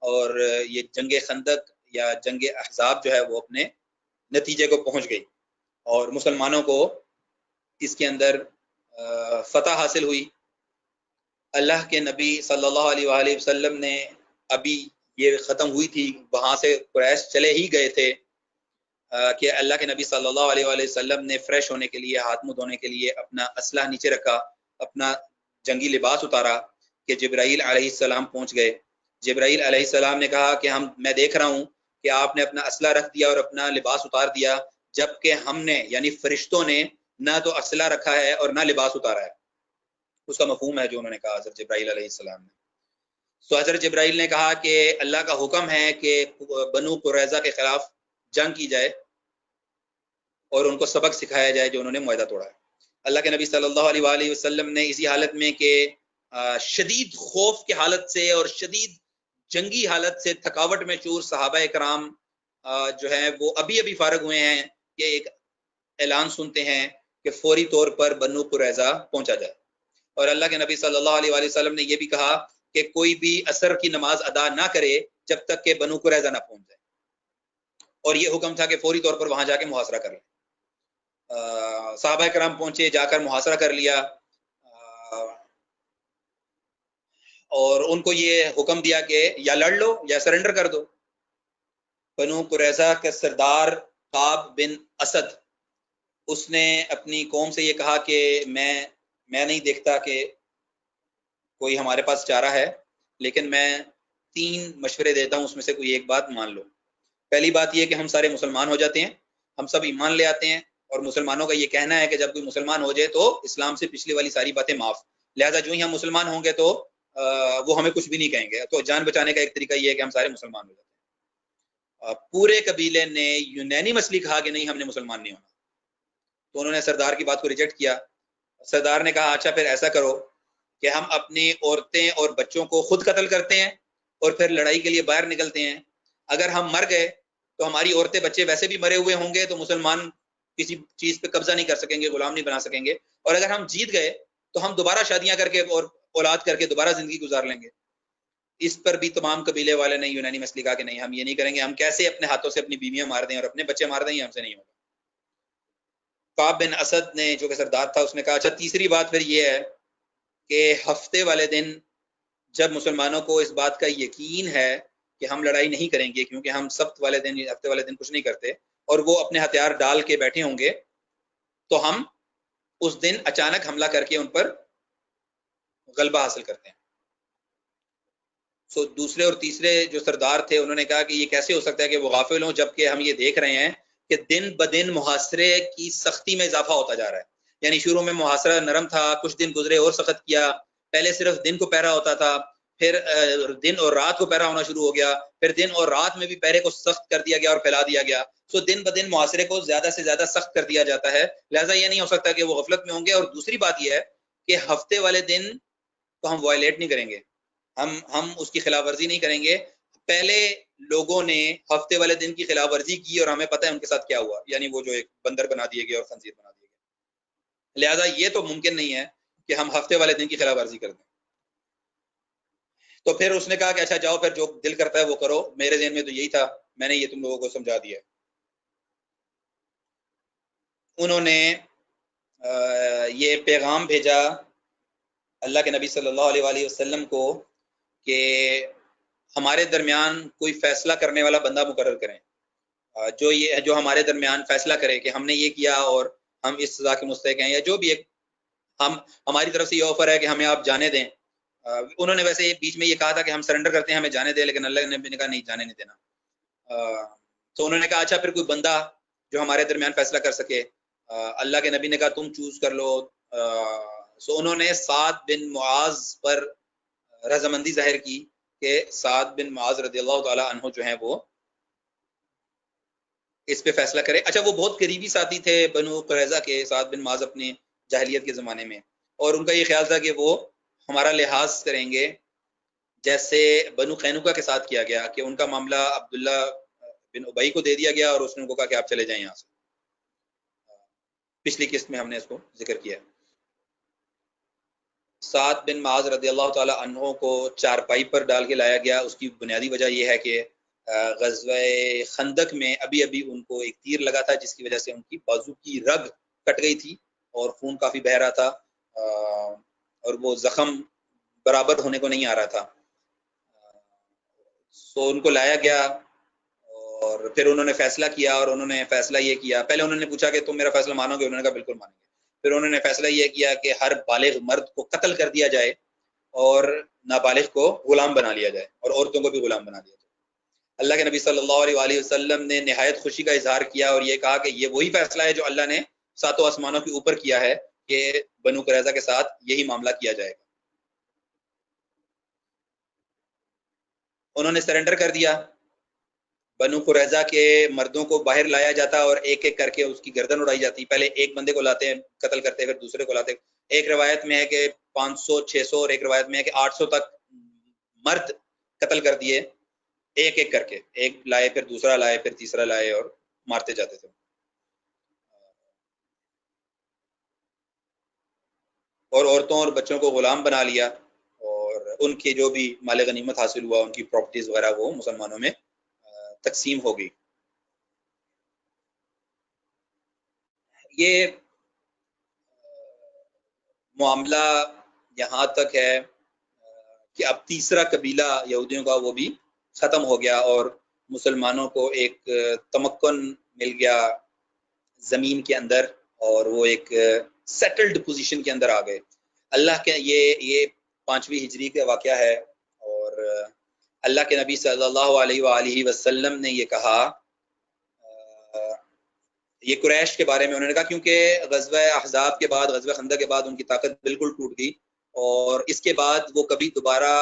اور یہ جنگ خندق یا جنگ احزاب جو ہے وہ اپنے نتیجے کو پہنچ گئی اور مسلمانوں کو اس کے اندر فتح حاصل ہوئی. اللہ کے نبی صلی اللہ علیہ وآلہ وسلم نے ابھی یہ ختم ہوئی تھی، وہاں سے قریش چلے ہی گئے تھے کہ اللہ کے نبی صلی اللہ علیہ وآلہ وسلم نے فریش ہونے کے لیے، ہاتھ منہ دھونے کے لیے اپنا اسلحہ نیچے رکھا، اپنا جنگی لباس اتارا کہ جبرائیل علیہ السلام پہنچ گئے. جبرائیل علیہ السلام نے کہا کہ میں دیکھ رہا ہوں کہ آپ نے اپنا اسلحہ رکھ دیا اور اپنا لباس اتار دیا، جبکہ ہم نے یعنی فرشتوں نے نہ تو اسلحہ رکھا ہے اور نہ لباس اتارا ہے. اس کا مفہوم ہے جو انہوں نے کہا حضرت جبرائیل علیہ السلام نے. تو حضرت جبرائیل نے کہا کہ اللہ کا حکم ہے کہ بنو قریظہ کے خلاف جنگ کی جائے اور ان کو سبق سکھایا جائے جو انہوں نے معاہدہ توڑا ہے. اللہ کے نبی صلی اللہ علیہ وآلہ وسلم نے اسی حالت میں کہ شدید خوف کی حالت سے اور شدید جنگی حالت سے تھکاوٹ میں چور صحابہ کرام جو ہیں وہ ابھی فارغ ہوئے ہیں کہ ایک اعلان سنتے ہیں کہ فوری طور پر بنو قریظہ پہنچا جائے. اور اللہ کے نبی صلی اللہ علیہ وآلہ وسلم نے یہ بھی کہا کہ کوئی بھی عصر کی نماز ادا نہ کرے جب تک کہ بنو قریظہ نہ پہنچ جائے، اور یہ حکم تھا کہ فوری طور پر وہاں جا کے محاصرہ کر لیں. صحابہ کرام پہنچے، جا کر محاصرہ کر لیا اور ان کو یہ حکم دیا کہ یا لڑ لو یا سرنڈر کر دو. بنو قریظہ کے سردار کعب بن اسد، اس نے اپنی قوم سے یہ کہا کہ میں نہیں دیکھتا کہ کوئی ہمارے پاس چارہ ہے، لیکن میں 3 مشورے دیتا ہوں، اس میں سے کوئی ایک بات مان لو. پہلی بات یہ کہ ہم سارے مسلمان ہو جاتے ہیں، ہم سب ایمان لے آتے ہیں، اور مسلمانوں کا یہ کہنا ہے کہ جب کوئی مسلمان ہو جائے تو اسلام سے پچھلی والی ساری باتیں معاف، لہذا جو ہی ہم مسلمان ہوں گے تو وہ ہمیں کچھ بھی نہیں کہیں گے. تو جان بچانے کا ایک طریقہ یہ ہے کہ ہم سارے مسلمان ہو جاتے ہیں. پورے قبیلے نے یونینیمسلی کہا کہ نہیں، ہم نے مسلمان نہیں ہونا. تو انہوں نے سردار کی بات کو ریجیکٹ کیا. سردار نے کہا اچھا پھر ایسا کرو کہ ہم اپنی عورتیں اور بچوں کو خود قتل کرتے ہیں اور پھر لڑائی کے لیے باہر نکلتے ہیں. اگر ہم مر گئے تو ہماری عورتیں بچے ویسے بھی مرے ہوئے ہوں گے، تو مسلمان کسی چیز پہ قبضہ نہیں کر سکیں گے، غلام نہیں بنا سکیں گے. اور اگر ہم جیت گئے تو ہم دوبارہ شادیاں کر کے اور اولاد کر کے دوبارہ زندگی گزار لیں گے. اس پر بھی تمام قبیلے والے نے یونانیمسلی کہا کہ نہیں، ہم یہ نہیں کریں گے. ہم کیسے اپنے ہاتھوں سے اپنی بیویاں مار دیں اور اپنے بچے مار دیں، یہ ہم سے نہیں ہوگا. کعب بن اسد نے جو کہ سردار تھا، اس نے کہا اچھا تیسری بات پھر یہ ہے کہ ہفتے والے دن جب مسلمانوں کو اس بات کا یقین ہے کہ ہم لڑائی نہیں کریں گے، کیونکہ ہم سبت والے دن ہفتے والے دن کچھ نہیں کرتے، اور وہ اپنے ہتھیار ڈال کے بیٹھے ہوں گے، تو ہم اس دن اچانک حملہ کر کے ان پر غلبہ حاصل کرتے ہیں. سو دوسرے اور تیسرے جو سردار تھے انہوں نے کہا کہ یہ کیسے ہو سکتا ہے کہ وہ غافل ہوں، جبکہ ہم یہ دیکھ رہے ہیں کہ دن بدن محاصرے کی سختی میں اضافہ ہوتا جا رہا ہے. یعنی شروع میں محاصرہ نرم تھا، کچھ دن گزرے اور سخت کیا، پہلے صرف دن کو پہرا ہوتا تھا، پھر دن اور رات کو پہرا ہونا شروع ہو گیا، پھر دن اور رات میں بھی پہرے کو سخت کر دیا گیا اور پھیلا دیا گیا. سو دن بدن محاصرے کو زیادہ سے زیادہ سخت کر دیا جاتا ہے. لہٰذا یہ نہیں ہو سکتا کہ وہ غفلت میں ہوں گے. اور دوسری بات یہ ہے کہ ہفتے والے دن کو ہم وائلیٹ نہیں کریں گے، ہم اس کی خلاف ورزی نہیں کریں گے. پہلے لوگوں نے ہفتے والے دن کی خلاف ورزی کی اور ہمیں پتہ ہے ان کے ساتھ کیا ہوا، یعنی وہ جو ایک بندر بنا دیے گئے اور خنزیر بنا دیے گئے. لہٰذا یہ تو ممکن نہیں ہے کہ ہم ہفتے والے دن کی خلاف ورزی کر دیں. تو پھر اس نے کہا کہ اچھا جاؤ پھر جو دل کرتا ہے وہ کرو. میرے ذہن میں تو یہی تھا، میں نے یہ تم لوگوں کو سمجھا دیا. انہوں نے یہ پیغام بھیجا اللہ کے نبی صلی اللہ علیہ وآلہ وسلم کو کہ ہمارے درمیان کوئی فیصلہ کرنے والا بندہ مقرر کریں، جو ہمارے درمیان فیصلہ کرے کہ ہم نے یہ کیا اور ہم اس سزا کے مستحق ہیں، یا جو بھی ایک ہماری طرف سے یہ آفر ہے کہ ہمیں آپ جانے دیں. انہوں نے ویسے بیچ میں یہ کہا تھا کہ ہم سرنڈر کرتے ہیں، ہمیں جانے دیں، لیکن اللہ نے کہا نہیں، جانے نہیں دینا. تو انہوں نے کہا اچھا پھر کوئی بندہ جو ہمارے درمیان فیصلہ کر سکے. اللہ کے نبی نے کہا تم چوز کر لو. سو انہوں نے سعد بن معاذ پر رضامندی ظاہر کی کہ سعد بن معاذ رضی اللہ تعالی عنہ جو ہیں وہ اس پہ فیصلہ کرے. اچھا وہ بہت قریبی ساتھی تھے بنو قریظہ کے، سعد بن معاذ اپنے جاہلیت کے زمانے میں، اور ان کا یہ خیال تھا کہ وہ ہمارا لحاظ کریں گے جیسے بنو قینقاع کے ساتھ کیا گیا کہ ان کا معاملہ عبداللہ بن ابئی کو دے دیا گیا اور اس نے ان کو کہا کہ آپ چلے جائیں یہاں سے. پچھلی قسط میں ہم نے اس کو ذکر کیا. سعد بن معاذ رضی اللہ تعالی عنہ کو چارپائی پر ڈال کے لایا گیا. اس کی بنیادی وجہ یہ ہے کہ غزوہ خندق میں ابھی ان کو ایک تیر لگا تھا جس کی وجہ سے ان کی بازو کی رگ کٹ گئی تھی اور خون کافی بہہ رہا تھا اور وہ زخم برابر ہونے کو نہیں آ رہا تھا. سو ان کو لایا گیا اور پھر انہوں نے فیصلہ کیا، اور انہوں نے فیصلہ یہ کیا، پہلے انہوں نے پوچھا کہ تم میرا فیصلہ مانو گے؟ انہوں نے کہا بالکل مانیں گے. پھر انہوں نے فیصلہ یہ کیا کہ ہر بالغ مرد کو قتل کر دیا جائے اور نابالغ کو غلام بنا لیا جائے اور عورتوں کو بھی غلام بنا دیا جائے. اللہ کے نبی صلی اللہ علیہ وآلہ وسلم نے نہایت خوشی کا اظہار کیا اور یہ کہا کہ یہ وہی فیصلہ ہے جو اللہ نے ساتوں آسمانوں کے اوپر کیا ہے کہ بنو قریظہ کے ساتھ یہی معاملہ کیا جائے گا. انہوں نے سرنڈر کر دیا. بنو قریظہ کے مردوں کو باہر لایا جاتا اور ایک ایک کر کے اس کی گردن اڑائی جاتی. پہلے ایک بندے کو لاتے ہیں قتل کرتے، پھر دوسرے کو لاتے. ایک روایت میں ہے کہ 500 600 اور ایک روایت میں ہے کہ 800 تک مرد قتل کر دیے ایک ایک کر کے. ایک لائے، پھر دوسرا لائے، پھر تیسرا لائے اور مارتے جاتے تھے. اور عورتوں اور بچوں کو غلام بنا لیا اور ان کے جو بھی مال غنیمت حاصل ہوا، ان کی پراپرٹیز وغیرہ وہ مسلمانوں میں تقسیم ہو گئی. یہ معاملہ یہاں تک ہے کہ اب تیسرا قبیلہ یہودیوں کا وہ بھی ختم ہو گیا اور مسلمانوں کو ایک تمکن مل گیا زمین کے اندر اور وہ ایک سیٹلڈ پوزیشن کے اندر آ گئے. اللہ کے یہ 5ویں ہجری کا واقعہ ہے اور اللہ کے نبی صلی اللہ علیہ وآلہ وسلم نے یہ کہا، یہ قریش کے بارے میں انہوں نے کہا کیونکہ غزوہ احزاب کے بعد، غزوہ خندق کے بعد ان کی طاقت بالکل ٹوٹ گئی اور اس کے بعد وہ کبھی دوبارہ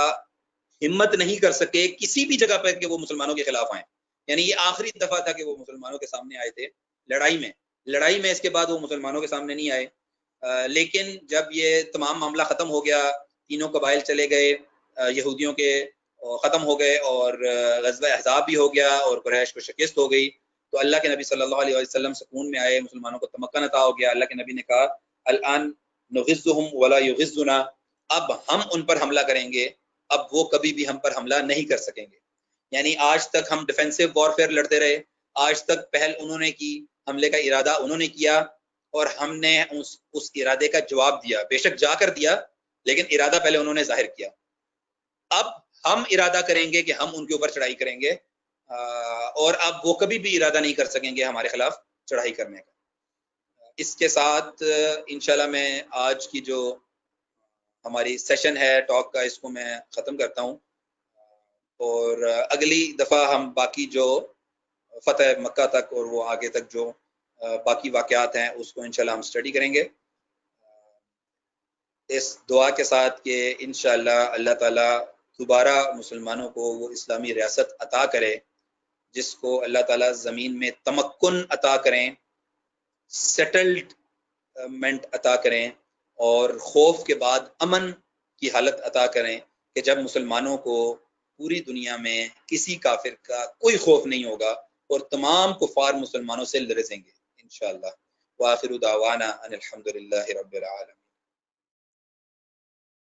ہمت نہیں کر سکے کسی بھی جگہ پر کہ وہ مسلمانوں کے خلاف آئیں. یعنی یہ آخری دفعہ تھا کہ وہ مسلمانوں کے سامنے آئے تھے لڑائی میں. اس کے بعد وہ مسلمانوں کے سامنے نہیں آئے. لیکن جب یہ تمام معاملہ ختم ہو گیا، تینوں قبائل چلے گئے یہودیوں کے، ختم ہو گئے اور غزوہ احزاب بھی ہو گیا اور قریش کو شکست ہو گئی، تو اللہ کے نبی صلی اللہ علیہ وسلم سکون میں آئے، مسلمانوں کو تمکن عطا ہو گیا. اللہ کے نبی نے کہا الان نغزهم ولا یغزنا، اب ہم ان پر حملہ کریں گے، اب وہ کبھی بھی ہم پر حملہ نہیں کر سکیں گے. یعنی آج تک ہم ڈیفینسو وارفیئر لڑتے رہے، آج تک پہل انہوں نے کی، حملے کا ارادہ انہوں نے کیا اور ہم نے اس ارادے کا جواب دیا. بے شک جا کر دیا لیکن ارادہ پہلے انہوں نے ظاہر کیا. اب ہم ارادہ کریں گے کہ ہم ان کے اوپر چڑھائی کریں گے اور اب وہ کبھی بھی ارادہ نہیں کر سکیں گے ہمارے خلاف چڑھائی کرنے کا. اس کے ساتھ انشاءاللہ میں آج کی جو ہماری سیشن ہے ٹاک کا اس کو میں ختم کرتا ہوں اور اگلی دفعہ ہم باقی جو فتح مکہ تک اور وہ آگے تک جو باقی واقعات ہیں اس کو انشاءاللہ ہم سٹڈی کریں گے اس دعا کے ساتھ کہ انشاءاللہ اللہ تعالیٰ دوبارہ مسلمانوں کو وہ اسلامی ریاست عطا کرے جس کو اللہ تعالیٰ زمین میں تمکن عطا کریں، سیٹلمنٹ عطا کریں، اور خوف کے بعد امن کی حالت عطا کریں کہ جب مسلمانوں کو پوری دنیا میں کسی کافر کا کوئی خوف نہیں ہوگا اور تمام کفار مسلمانوں سے لرزیں گے انشاءاللہ۔ وآخر دعوانا ان الحمد للہ رب العالمین۔